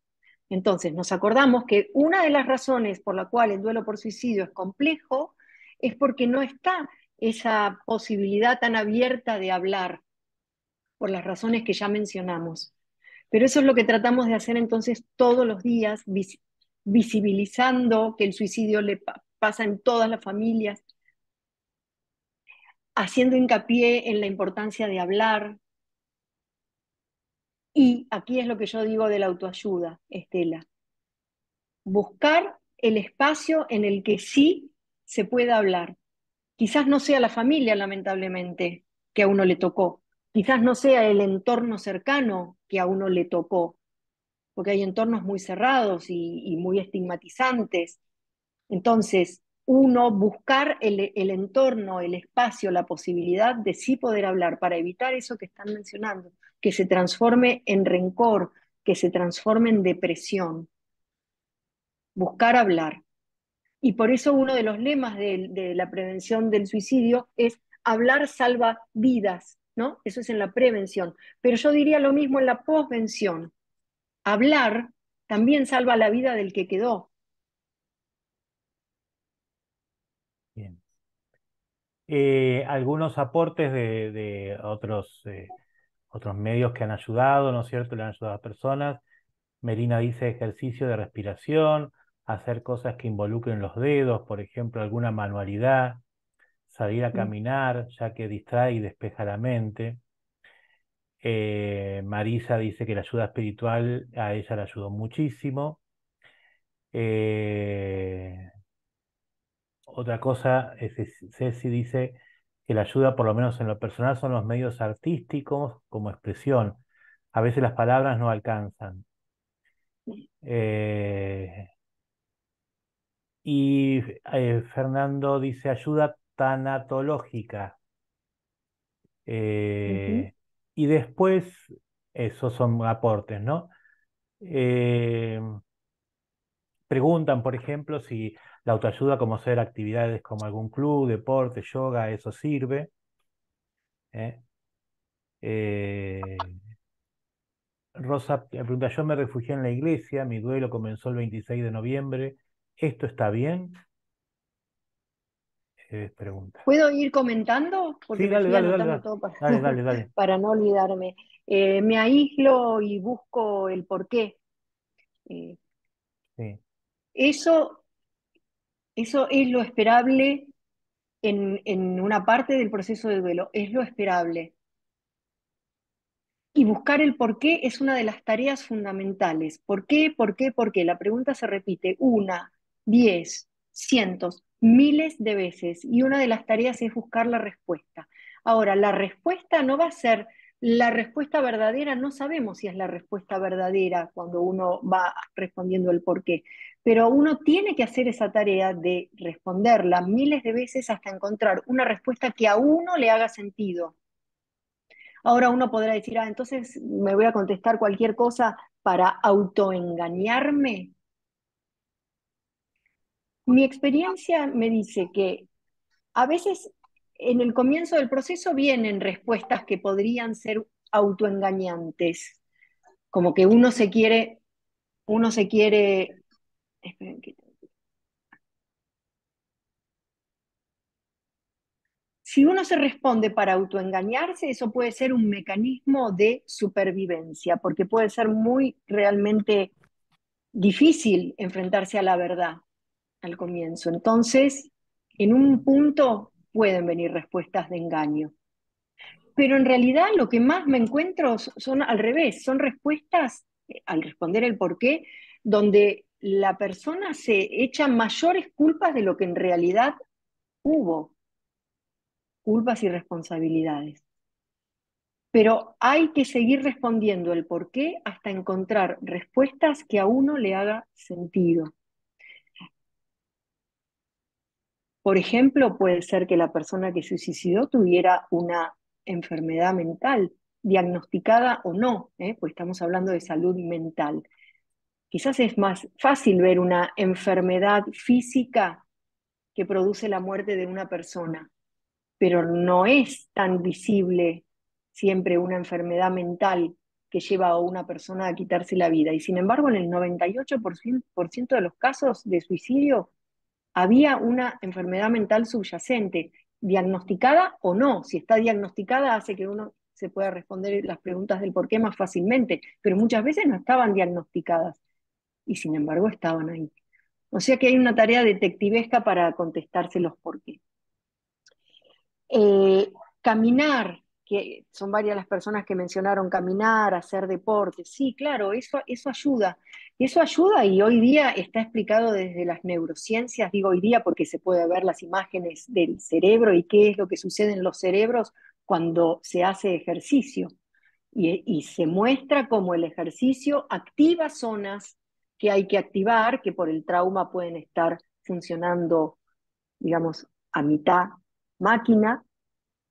Entonces, nos acordamos que una de las razones por la cual el duelo por suicidio es complejo es porque no está esa posibilidad tan abierta de hablar, por las razones que ya mencionamos. Pero eso es lo que tratamos de hacer entonces todos los días, visibilizando que el suicidio le pasa en todas las familias, haciendo hincapié en la importancia de hablar. Y aquí es lo que yo digo de la autoayuda, Estela. Buscar el espacio en el que sí se pueda hablar. Quizás no sea la familia, lamentablemente, que a uno le tocó. Quizás no sea el entorno cercano que a uno le tocó, porque hay entornos muy cerrados y muy estigmatizantes. Entonces, uno buscar el entorno, el espacio, la posibilidad de sí poder hablar para evitar eso que están mencionando, que se transforme en rencor, que se transforme en depresión. Buscar hablar. Y por eso uno de los lemas de la prevención del suicidio es hablar salva vidas, ¿no? Eso es en la prevención. Pero yo diría lo mismo en la posvención. Hablar también salva la vida del que quedó. Bien. Algunos aportes de otros medios que han ayudado, ¿no es cierto? Le han ayudado a personas. Melina dice ejercicio de respiración, hacer cosas que involucren los dedos, por ejemplo, alguna manualidad, salir a caminar, ya que distrae y despeja la mente. Marisa dice que la ayuda espiritual a ella le ayudó muchísimo. Eh, Otra cosa, Ceci dice que la ayuda, por lo menos en lo personal, son los medios artísticos como expresión. A veces las palabras no alcanzan. Eh, Y Fernando dice ayuda tanatológica. Ujú. Y después, esos son aportes, ¿no? Eh, Preguntan, por ejemplo, si la autoayuda, como hacer actividades como algún club, deporte, yoga, eso sirve. ¿Eh? Eh, Rosa pregunta, yo me refugié en la iglesia, mi duelo comenzó el 26 de noviembre. ¿Esto está bien? Pregunta. ¿Puedo ir comentando? Porque Sí, me dale, fui dale, dale, anotando dale, todo para, dale, dale, dale. para no olvidarme. Me aíslo y busco el porqué. Eh, Sí. eso, eso es lo esperable en una parte del proceso de duelo, es lo esperable. Y buscar el por qué es una de las tareas fundamentales. ¿Por qué? ¿Por qué? ¿Por qué? La pregunta se repite una, 10, cientos, miles de veces y una de las tareas es buscar la respuesta. Ahora, la respuesta no va a ser la respuesta verdadera, no sabemos si es la respuesta verdadera cuando uno va respondiendo el por qué, pero uno tiene que hacer esa tarea de responderla miles de veces hasta encontrar una respuesta que a uno le haga sentido. Ahora uno podrá decir, ah, entonces me voy a contestar cualquier cosa para autoengañarme. Mi experiencia me dice que a veces en el comienzo del proceso vienen respuestas que podrían ser autoengañantes, como que uno se quiere, esperen que- si uno se responde para autoengañarse, eso puede ser un mecanismo de supervivencia, porque puede ser muy realmente difícil enfrentarse a la verdad al comienzo. Entonces, en un punto pueden venir respuestas de engaño. Pero en realidad lo que más me encuentro son al revés, son respuestas, al responder el por qué, donde la persona se echa mayores culpas de lo que en realidad hubo, culpas y responsabilidades. Pero hay que seguir respondiendo el por qué hasta encontrar respuestas que a uno le haga sentido. Por ejemplo, puede ser que la persona que se suicidó tuviera una enfermedad mental, diagnosticada o no, pues estamos hablando de salud mental. Quizás es más fácil ver una enfermedad física que produce la muerte de una persona, pero no es tan visible siempre una enfermedad mental que lleva a una persona a quitarse la vida. Y sin embargo, en el 98% de los casos de suicidio, había una enfermedad mental subyacente, diagnosticada o no. Si está diagnosticada hace que uno se pueda responder las preguntas del por qué más fácilmente, pero muchas veces no estaban diagnosticadas y sin embargo estaban ahí. O sea que hay una tarea detectivesca para contestarse los por qué. Caminar, que son varias las personas que mencionaron caminar, hacer deporte, sí, claro, eso ayuda. Eso ayuda y hoy día está explicado desde las neurociencias, digo hoy día porque se puede ver las imágenes del cerebro y qué es lo que sucede en los cerebros cuando se hace ejercicio. Y se muestra cómo el ejercicio activa zonas que hay que activar, que por el trauma pueden estar funcionando, digamos, a mitad máquina,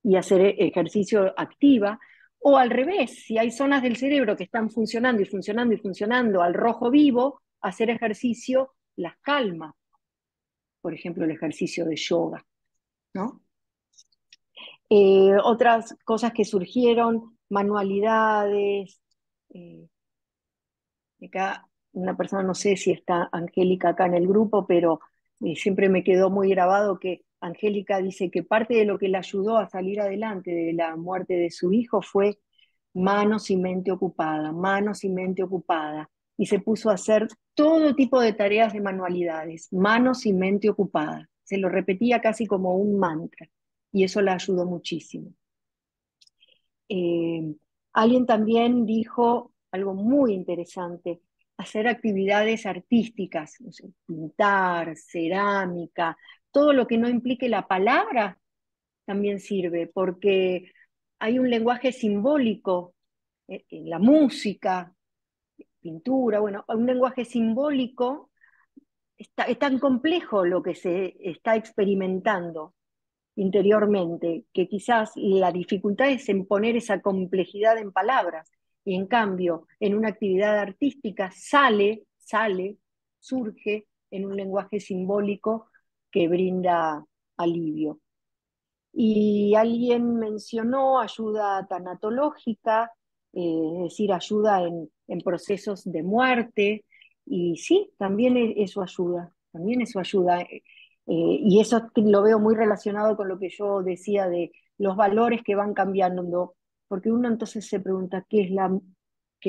y hacer ejercicio activa, o al revés, si hay zonas del cerebro que están funcionando y funcionando y funcionando al rojo vivo, hacer ejercicio las calma, por ejemplo, el ejercicio de yoga, ¿no? Otras cosas que surgieron, manualidades, eh, acá una persona, no sé si está Angélica acá en el grupo, pero siempre me quedó muy grabado que Angélica dice que parte de lo que le ayudó a salir adelante de la muerte de su hijo fue manos y mente ocupada, manos y mente ocupada. Y se puso a hacer todo tipo de tareas de manualidades, manos y mente ocupada. Se lo repetía casi como un mantra y eso la ayudó muchísimo. Eh, Alguien también dijo algo muy interesante, hacer actividades artísticas, no sé, pintar, cerámica, todo lo que no implique la palabra también sirve, porque hay un lenguaje simbólico en la música, pintura, bueno, un lenguaje simbólico es tan complejo lo que se está experimentando interiormente, que quizás la dificultad es en poner esa complejidad en palabras, y en cambio, en una actividad artística surge en un lenguaje simbólico que brinda alivio. Y alguien mencionó ayuda tanatológica, es decir, ayuda en procesos de muerte, y sí, también eso ayuda, también eso ayuda. Y eso lo veo muy relacionado con lo que yo decía de los valores que van cambiando, porque uno entonces se pregunta qué es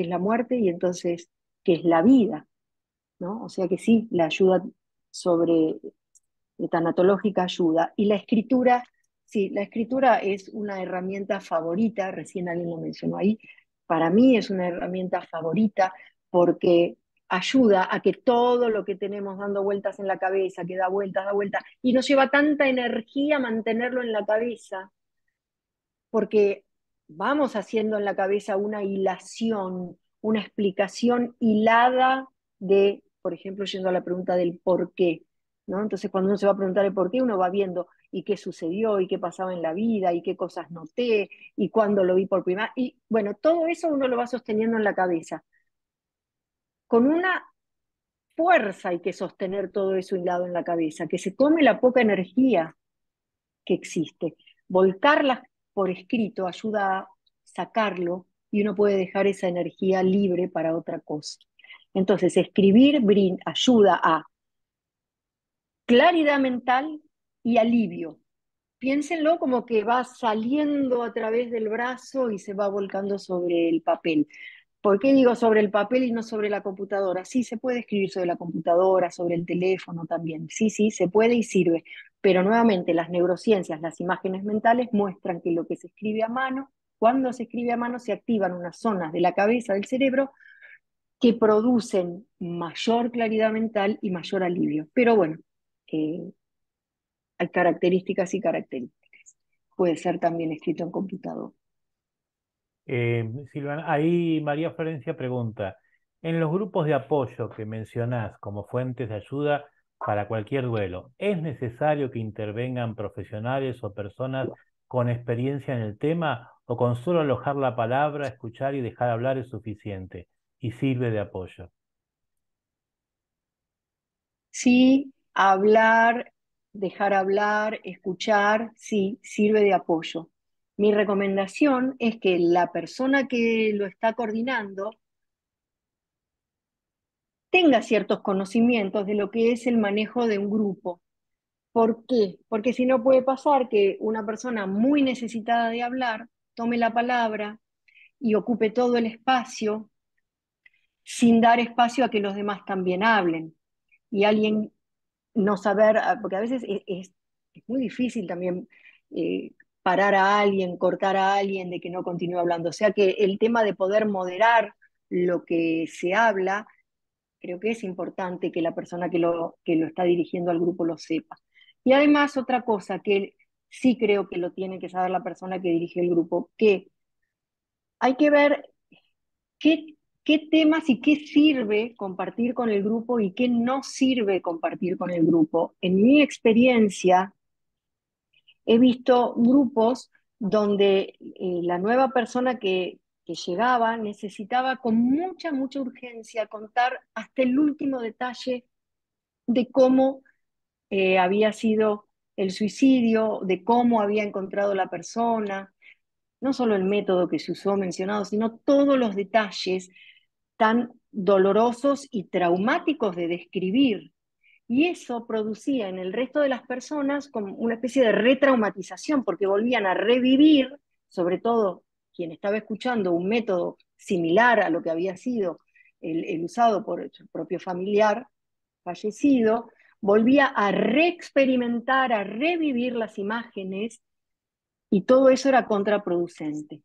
la muerte y entonces qué es la vida, ¿no? O sea que sí, la ayuda sobre tanatológica ayuda. Y la escritura, sí, la escritura es una herramienta favorita, recién alguien lo mencionó ahí, para mí es una herramienta favorita porque ayuda a que todo lo que tenemos dando vueltas en la cabeza, que da vueltas, y nos lleva tanta energía mantenerlo en la cabeza, porque vamos haciendo en la cabeza una hilación, una explicación hilada de, por ejemplo, yendo a la pregunta del por qué, ¿no? Entonces, cuando uno se va a preguntar el por qué, uno va viendo y qué sucedió, y qué pasaba en la vida, y qué cosas noté, y cuándo lo vi por primera vez. Y bueno, todo eso uno lo va sosteniendo en la cabeza. Con una fuerza hay que sostener todo eso hilado en la cabeza, que se tome la poca energía que existe. Volcarlas por escrito ayuda a sacarlo y uno puede dejar esa energía libre para otra cosa. Entonces, escribir ayuda a claridad mental y alivio. Piénsenlo como que va saliendo a través del brazo y se va volcando sobre el papel. ¿Por qué digo sobre el papel y no sobre la computadora? Sí, se puede escribir sobre la computadora, sobre el teléfono también. Sí, sí, se puede y sirve. Pero nuevamente, las neurociencias, las imágenes mentales muestran que lo que se escribe a mano, cuando se escribe a mano, se activan unas zonas de la cabeza del cerebro que producen mayor claridad mental y mayor alivio. Pero bueno, eh, hay características y características. Puede ser también escrito en computador. Silvana, ahí María Florencia pregunta, en los grupos de apoyo que mencionás como fuentes de ayuda para cualquier duelo, ¿es necesario que intervengan profesionales o personas con experiencia en el tema o con solo alojar la palabra, escuchar y dejar hablar es suficiente y sirve de apoyo? Sí, hablar, dejar hablar, escuchar, sí, sirve de apoyo. Mi recomendación es que la persona que lo está coordinando tenga ciertos conocimientos de lo que es el manejo de un grupo. ¿Por qué? Porque si no puede pasar que una persona muy necesitada de hablar tome la palabra y ocupe todo el espacio sin dar espacio a que los demás también hablen. Y alguien no saber, porque a veces es muy difícil también eh, parar a alguien, cortar a alguien de que no continúe hablando. O sea que el tema de poder moderar lo que se habla, creo que es importante que la persona que lo está dirigiendo al grupo lo sepa. Y además otra cosa que sí creo que lo tiene que saber la persona que dirige el grupo, que hay que ver qué temas y qué sirve compartir con el grupo y qué no sirve compartir con el grupo. En mi experiencia, he visto grupos donde la nueva persona que llegaba necesitaba con mucha urgencia contar hasta el último detalle de cómo había sido el suicidio, de cómo había encontrado la persona, no solo el método que se usó mencionado, sino todos los detalles tan dolorosos y traumáticos de describir. Y eso producía en el resto de las personas como una especie de retraumatización, porque volvían a revivir, sobre todo quien estaba escuchando un método similar a lo que había sido el usado por su propio familiar fallecido, volvía a reexperimentar, a revivir las imágenes, y todo eso era contraproducente.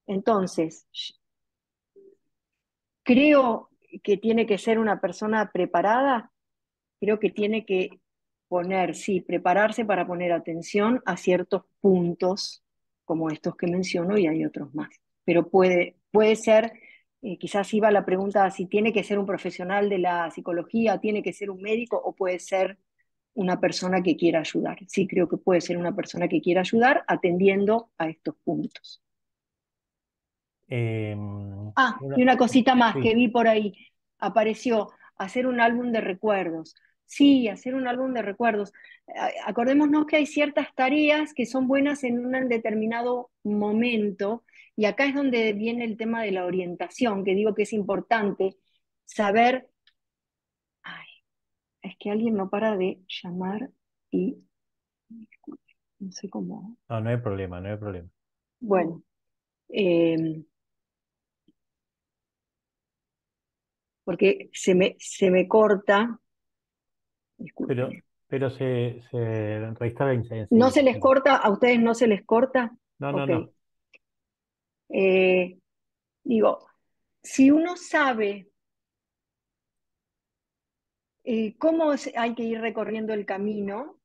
Entonces, creo que tiene que ser una persona preparada, creo que tiene que poner, sí, prepararse para poner atención a ciertos puntos como estos que menciono, y hay otros más. Pero puede ser Quizás iba la pregunta si tiene que ser un profesional de la psicología, tiene que ser un médico o puede ser una persona que quiera ayudar. Sí, creo que puede ser una persona que quiera ayudar atendiendo a estos puntos. Y una cosita más que Sí, vi por ahí, apareció hacer un álbum de recuerdos. Sí, hacer un álbum de recuerdos. Acordémonos que hay ciertas tareas que son buenas en un determinado momento, y acá es donde viene el tema de la orientación, que digo que es importante saber. Ay, es que alguien no para de llamar y no sé cómo. no, no hay problema, no hay problema. Bueno, eh, porque se me corta. Pero, Disculpen. pero se reinstala ¿No enseguida. se les corta? ¿A ustedes no se les corta? No, no, Ok. no. Eh, digo, si uno sabe cómo hay que ir recorriendo el camino,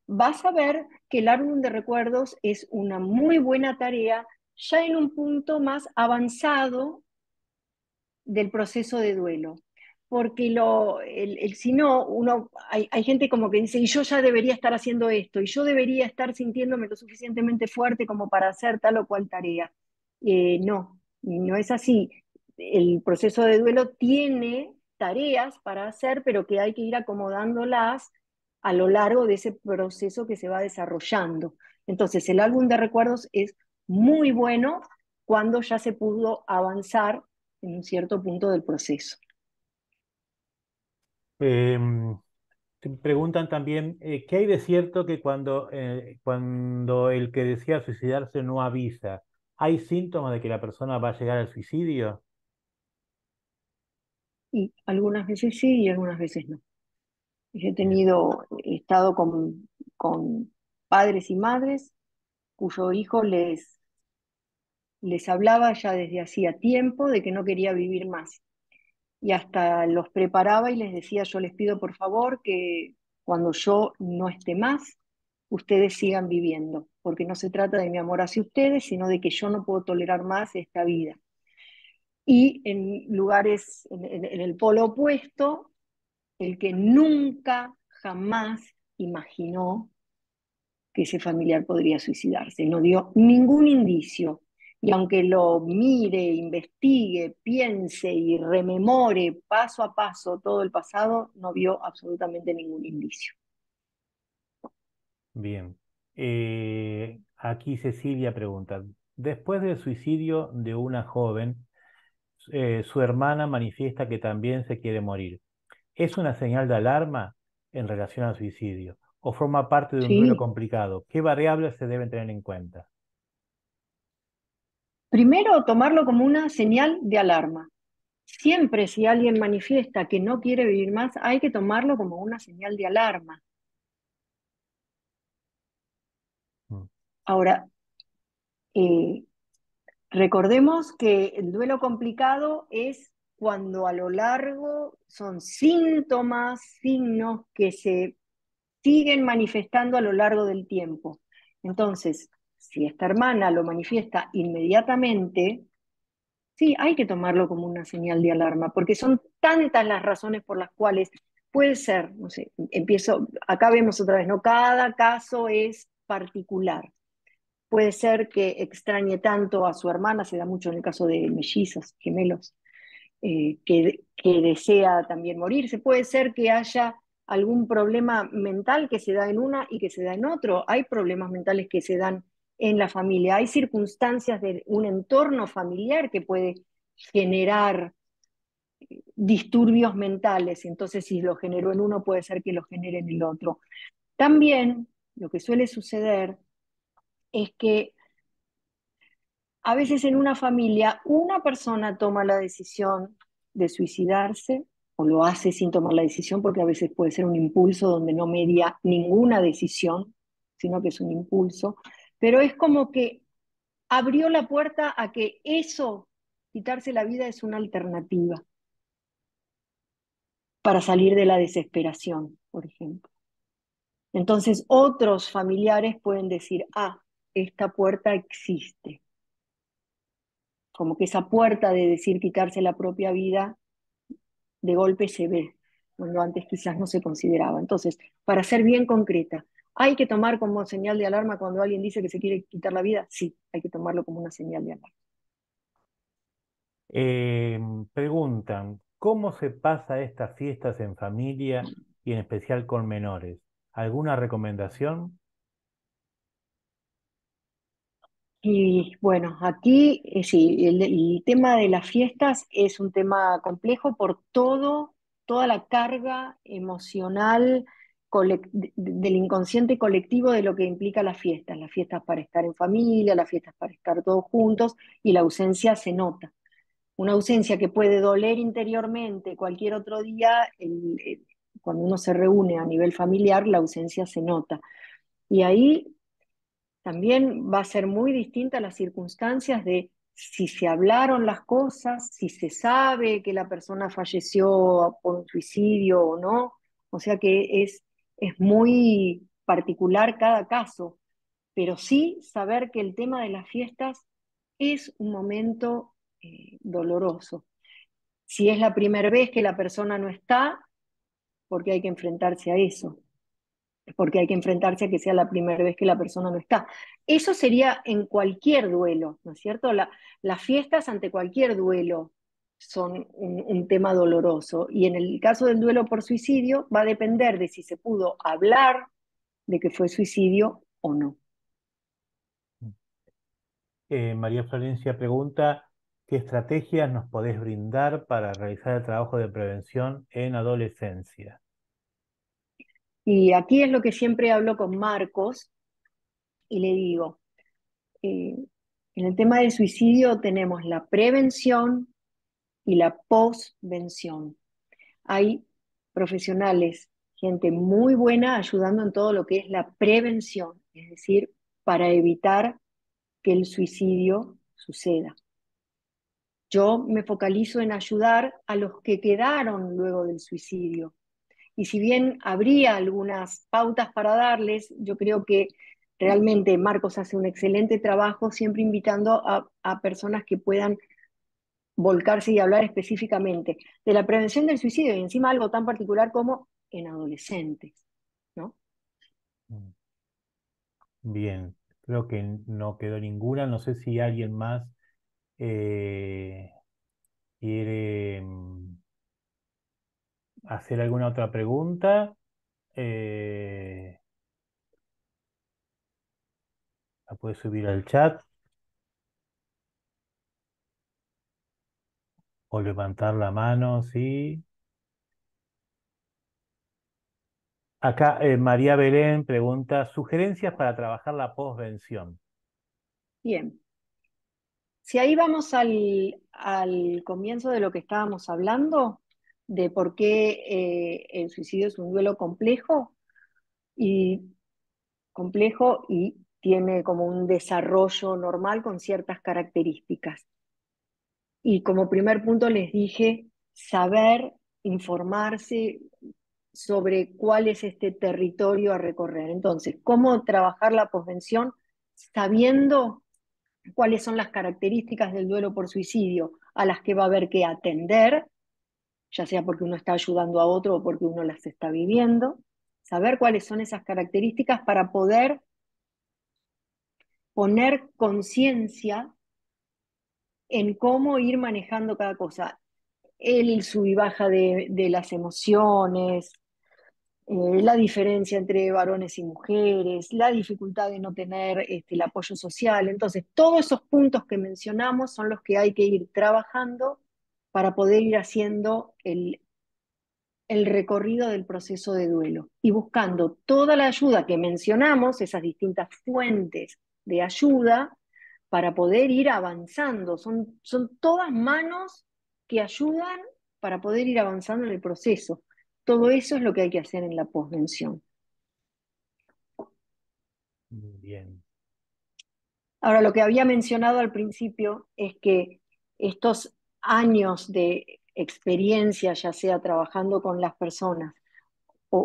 vas a ver que el álbum de recuerdos es una muy buena tarea ya en un punto más avanzado del proceso de duelo. Porque si no, hay gente como que dice, y yo ya debería estar haciendo esto, y yo debería estar sintiéndome lo suficientemente fuerte como para hacer tal o cual tarea. No, no es así. El proceso de duelo tiene tareas para hacer, pero que hay que ir acomodándolas a lo largo de ese proceso que se va desarrollando. Entonces, el álbum de recuerdos es muy bueno cuando ya se pudo avanzar en un cierto punto del proceso. Em, Te preguntan también, ¿qué hay de cierto que cuando el que desea suicidarse no avisa, hay síntomas de que la persona va a llegar al suicidio? Y algunas veces sí y algunas veces no. Bien, He estado con padres y madres cuyo hijo les hablaba ya desde hacía tiempo de que no quería vivir más. Y hasta los preparaba y les decía, yo les pido por favor que cuando yo no esté más, ustedes sigan viviendo, porque no se trata de mi amor hacia ustedes, sino de que yo no puedo tolerar más esta vida. Y en lugares, en el polo opuesto, el que nunca, jamás imaginó que ese familiar podría suicidarse, no dio ningún indicio. Y aunque lo mire, investigue, piense y rememore paso a paso todo el pasado, no vio absolutamente ningún indicio. bien. Aquí Cecilia pregunta, después del suicidio de una joven, su hermana manifiesta que también se quiere morir. ¿Es una señal de alarma en relación al suicidio o forma parte de un duelo Sí, complicado? ¿Qué variables se deben tener en cuenta? primero tomarlo como una señal de alarma. Siempre si alguien manifiesta que no quiere vivir más, hay que tomarlo como una señal de alarma. Mm, Ahora, eh, recordemos que el duelo complicado es cuando a lo largo son síntomas, signos que se siguen manifestando a lo largo del tiempo. Entonces, si esta hermana lo manifiesta inmediatamente, sí, hay que tomarlo como una señal de alarma, porque son tantas las razones por las cuales puede ser, no sé, acá vemos otra vez, ¿no? Cada caso es particular. Puede ser que extrañe tanto a su hermana, se da mucho en el caso de mellizos, gemelos, que desea también morirse. Puede ser que haya algún problema mental que se da en una y que se da en otro. Hay problemas mentales que se dan en la familia. Hay circunstancias de un entorno familiar que puede generar disturbios mentales. Entonces, si lo generó en uno, puede ser que lo genere en el otro. También lo que suele suceder es que a veces en una familia una persona toma la decisión de suicidarse o lo hace sin tomar la decisión porque a veces puede ser un impulso donde no media ninguna decisión, sino que es un impulso, pero es como que abrió la puerta a que eso, quitarse la vida, es una alternativa para salir de la desesperación, por ejemplo. Entonces otros familiares pueden decir, esta puerta existe. como que esa puerta de decir quitarse la propia vida de golpe se ve, cuando antes quizás no se consideraba. Entonces, para ser bien concreta, ¿hay que tomar como señal de alarma cuando alguien dice que se quiere quitar la vida? Sí, hay que tomarlo como una señal de alarma. Preguntan, ¿cómo se pasa estas fiestas en familia y en especial con menores? ¿Alguna recomendación? Y bueno, aquí sí, el tema de las fiestas es un tema complejo por toda la carga emocional del inconsciente colectivo de lo que implica las fiestas para estar en familia, las fiestas para estar todos juntos, y la ausencia se nota. Una ausencia que puede doler interiormente cualquier otro día, cuando uno se reúne a nivel familiar, la ausencia se nota. Y ahí también va a ser muy distinta las circunstancias de si se hablaron las cosas, si se sabe que la persona falleció por un suicidio o no. O sea que es muy particular cada caso, pero sí saber que el tema de las fiestas es un momento doloroso. Si es la primera vez que la persona no está, porque hay que enfrentarse a eso, porque hay que enfrentarse a que sea la primera vez que la persona no está. Eso sería en cualquier duelo, ¿no es cierto? Las fiestas ante cualquier duelo son un tema doloroso, y en el caso del duelo por suicidio va a depender de si se pudo hablar de que fue suicidio o no. María Florencia pregunta, ¿qué estrategias nos podés brindar para realizar el trabajo de prevención en adolescencia? Y aquí es lo que siempre hablo con Marcos y le digo, eh, en el tema del suicidio tenemos la prevención y la posvención. Hay profesionales, gente muy buena ayudando en todo lo que es la prevención, es decir, para evitar que el suicidio suceda. Yo me focalizo en ayudar a los que quedaron luego del suicidio. Y si bien habría algunas pautas para darles, yo creo que realmente Marcos hace un excelente trabajo, siempre invitando a personas que puedan volcarse y hablar específicamente de la prevención del suicidio, y encima algo tan particular como en adolescentes, ¿no? Mm, Bien, creo que no quedó ninguna. No sé si alguien más eh, quiere hacer alguna otra pregunta. Eh, la puedes subir al chat o levantar la mano, ¿sí? Acá María Belén pregunta, ¿sugerencias para trabajar la posvención? Bien, si ahí vamos al comienzo de lo que estábamos hablando, de por qué el suicidio es un duelo y tiene como un desarrollo normal con ciertas características. Y como primer punto les dije, saber, informarse sobre cuál es este territorio a recorrer. Entonces, ¿cómo trabajar la posvención sabiendo cuáles son las características del duelo por suicidio a las que va a haber que atender, ya sea porque uno está ayudando a otro o porque uno las está viviendo? Saber cuáles son esas características para poder poner conciencia en cómo ir manejando cada cosa. El sub y baja de las emociones, la diferencia entre varones y mujeres, la dificultad de no tener el apoyo social. Entonces, todos esos puntos que mencionamos son los que hay que ir trabajando para poder ir haciendo el recorrido del proceso de duelo y buscando toda la ayuda que mencionamos, esas distintas fuentes de ayuda, para poder ir avanzando. Son todas manos que ayudan para poder ir avanzando en el proceso. Todo eso es lo que hay que hacer en la posvención. Bien. Ahora, lo que había mencionado al principio es que estos años de experiencia, ya sea trabajando con las personas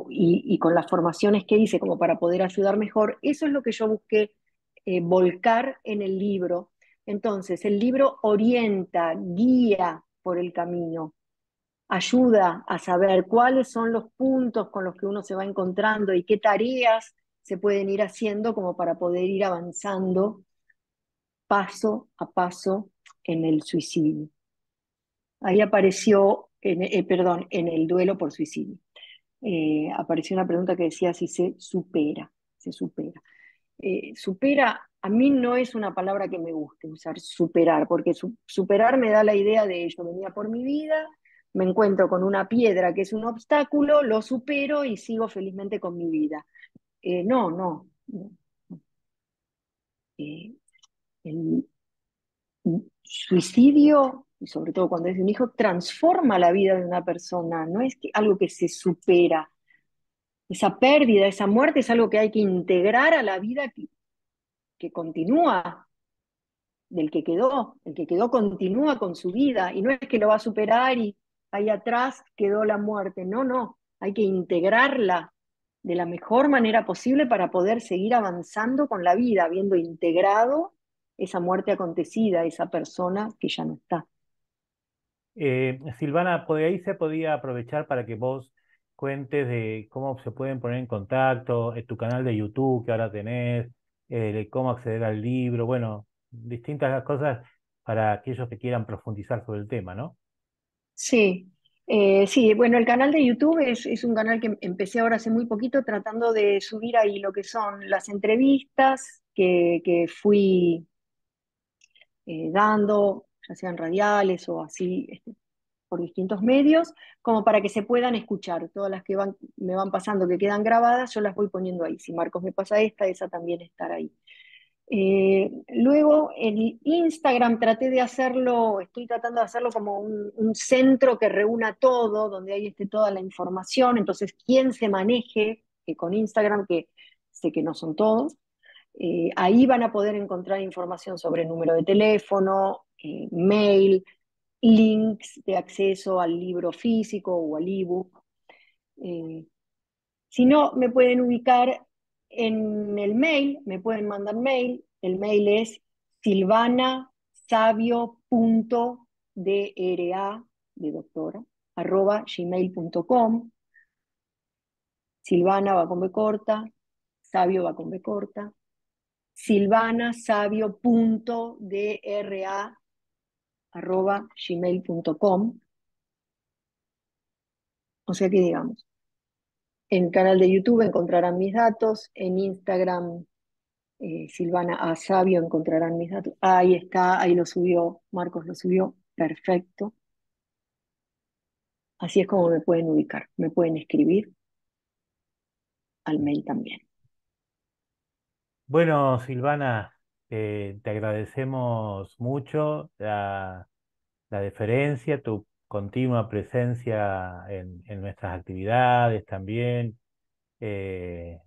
y con las formaciones que hice como para poder ayudar mejor, eso es lo que yo busqué volcar en el libro, Entonces, el libro orienta, guía por el camino, ayuda a saber cuáles son los puntos con los que uno se va encontrando y qué tareas se pueden ir haciendo como para poder ir avanzando paso a paso en el suicidio. Ahí apareció, perdón, en el duelo por suicidio. Apareció una pregunta que decía si se supera, se supera. Supera, a mí no es una palabra que me guste usar superar, porque superar me da la idea de yo venía por mi vida, me encuentro con una piedra que es un obstáculo, lo supero y sigo felizmente con mi vida. No, no, no. Eh, el suicidio, y sobre todo cuando es de un hijo, transforma la vida de una persona, no es algo que se supera. Esa pérdida, esa muerte es algo que hay que integrar a la vida que continúa del que quedó. El que quedó continúa con su vida y no es que lo va a superar y ahí atrás quedó la muerte. No, no, hay que integrarla de la mejor manera posible para poder seguir avanzando con la vida, habiendo integrado esa muerte acontecida, esa persona que ya no está. Silvana, por ahí se podía aprovechar para que vos cuentes de cómo se pueden poner en contacto, tu canal de YouTube que ahora tenés, de cómo acceder al libro, bueno, distintas cosas para aquellos que quieran profundizar sobre el tema, ¿no? Sí, sí, bueno, el canal de YouTube es un canal que empecé ahora hace muy poquito tratando de subir ahí lo que son las entrevistas que fui dando, ya sean radiales o así, por distintos medios, como para que se puedan escuchar. Todas las que me van pasando, que quedan grabadas, yo las voy poniendo ahí. Si Marcos me pasa esta, esa también estará ahí. Luego, el Instagram traté de hacerlo, estoy tratando de hacerlo como un centro que reúna todo, donde ahí esté toda la información. Entonces, quien se maneje con Instagram, que sé que no son todos, ahí van a poder encontrar información sobre número de teléfono, mail, links de acceso al libro físico o al ebook. Eh, si no, me pueden ubicar en el mail, me pueden mandar mail. El mail es silvanasavio.dra, de doctora, @gmail.com. Silvana va con B corta, Savio va con B corta. silvanasavio.dra@gmail.com. O sea que digamos, en el canal de YouTube encontrarán mis datos, en Instagram Silvana A. Sabio encontrarán mis datos. Ahí está, ahí lo subió, Marcos lo subió, perfecto. Así es como me pueden ubicar, me pueden escribir al mail también. Bueno, Silvana, te agradecemos mucho la deferencia, tu continua presencia en nuestras actividades también. eh,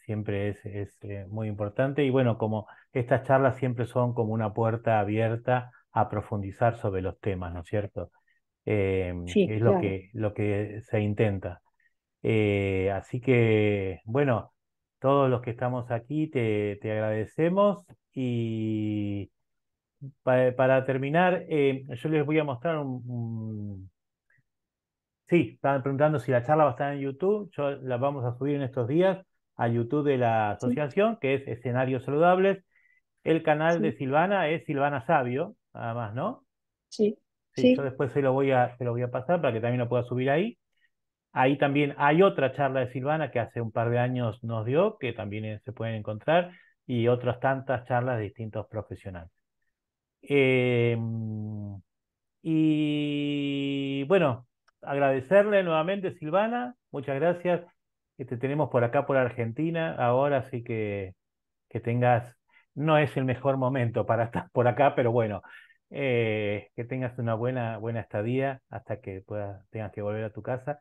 Siempre es muy importante y bueno, como estas charlas siempre son como una puerta abierta a profundizar sobre los temas, ¿no es cierto? Sí, Es claro. lo que se intenta. Así que, bueno, todos los que estamos aquí te agradecemos y para terminar, yo les voy a mostrar sí, estaban preguntando si la charla va a estar en YouTube. Yo la vamos a subir en estos días a YouTube de la Sí, asociación, que es Escenarios Saludables. El canal de sí, Silvana es Silvana Sabio, nada más, ¿no? sí, Sí, yo sí, después se lo voy a pasar para que también lo pueda subir ahí. Ahí también hay otra charla de Silvana que hace un par de años nos dio, que también se pueden encontrar, y otras tantas charlas de distintos profesionales. Eh, y bueno, agradecerle nuevamente, Silvana, muchas gracias. Que te tenemos por acá, por Argentina, ahora, así que tengas, no es el mejor momento para estar por acá, pero bueno, que tengas una buena estadía hasta que tengas que volver a tu casa.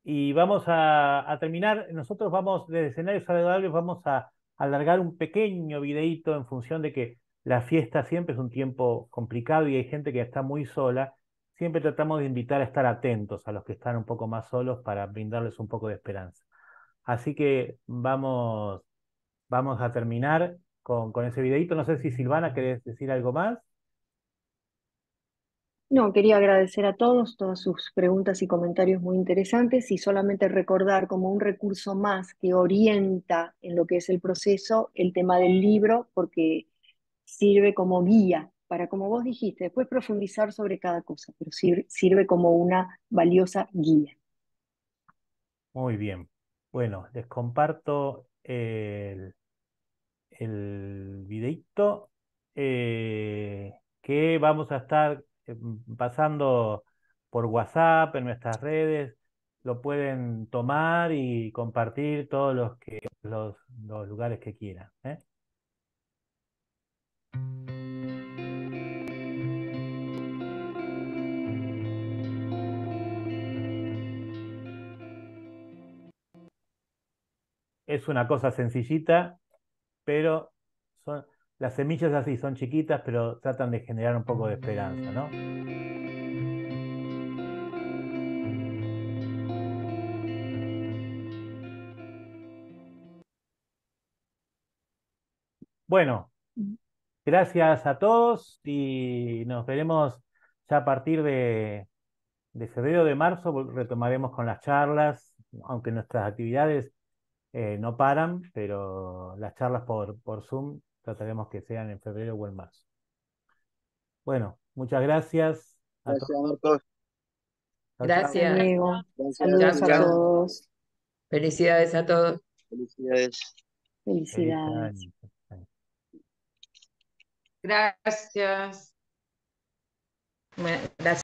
Y vamos a terminar, nosotros vamos, desde Escenarios Saludables, vamos a alargar un pequeño videíto en función de que la fiesta siempre es un tiempo complicado y hay gente que está muy sola. Siempre tratamos de invitar a estar atentos a los que están un poco más solos para brindarles un poco de esperanza. Así que vamos a terminar con ese videito. No sé si Silvana querés decir algo más. No, quería agradecer a todos, todas sus preguntas y comentarios muy interesantes y solamente recordar como un recurso más que orienta en lo que es el proceso el tema del libro, porque sirve como guía para, como vos dijiste, después profundizar sobre cada cosa, pero sirve como una valiosa guía. Muy bien. Bueno, les comparto el videito que vamos a estar pasando por WhatsApp en nuestras redes. Lo pueden tomar y compartir todos los lugares que quieran, ¿eh? Es una cosa sencillita, pero las semillas así son chiquitas, pero tratan de generar un poco de esperanza, ¿no? Bueno, gracias a todos y nos veremos ya a partir de febrero, de marzo, retomaremos con las charlas, aunque nuestras actividades no paran, pero las charlas por Zoom trataremos que sean en febrero o en marzo. Bueno, muchas gracias a Gracias, todos. Marcos. Chau, chau. Hasta Gracias. luego. Gracias, Saludos a Chao. todos. Felicidades a todos. Felicidades. Feliz Felicidades. año. Gracias. Bueno, gracias.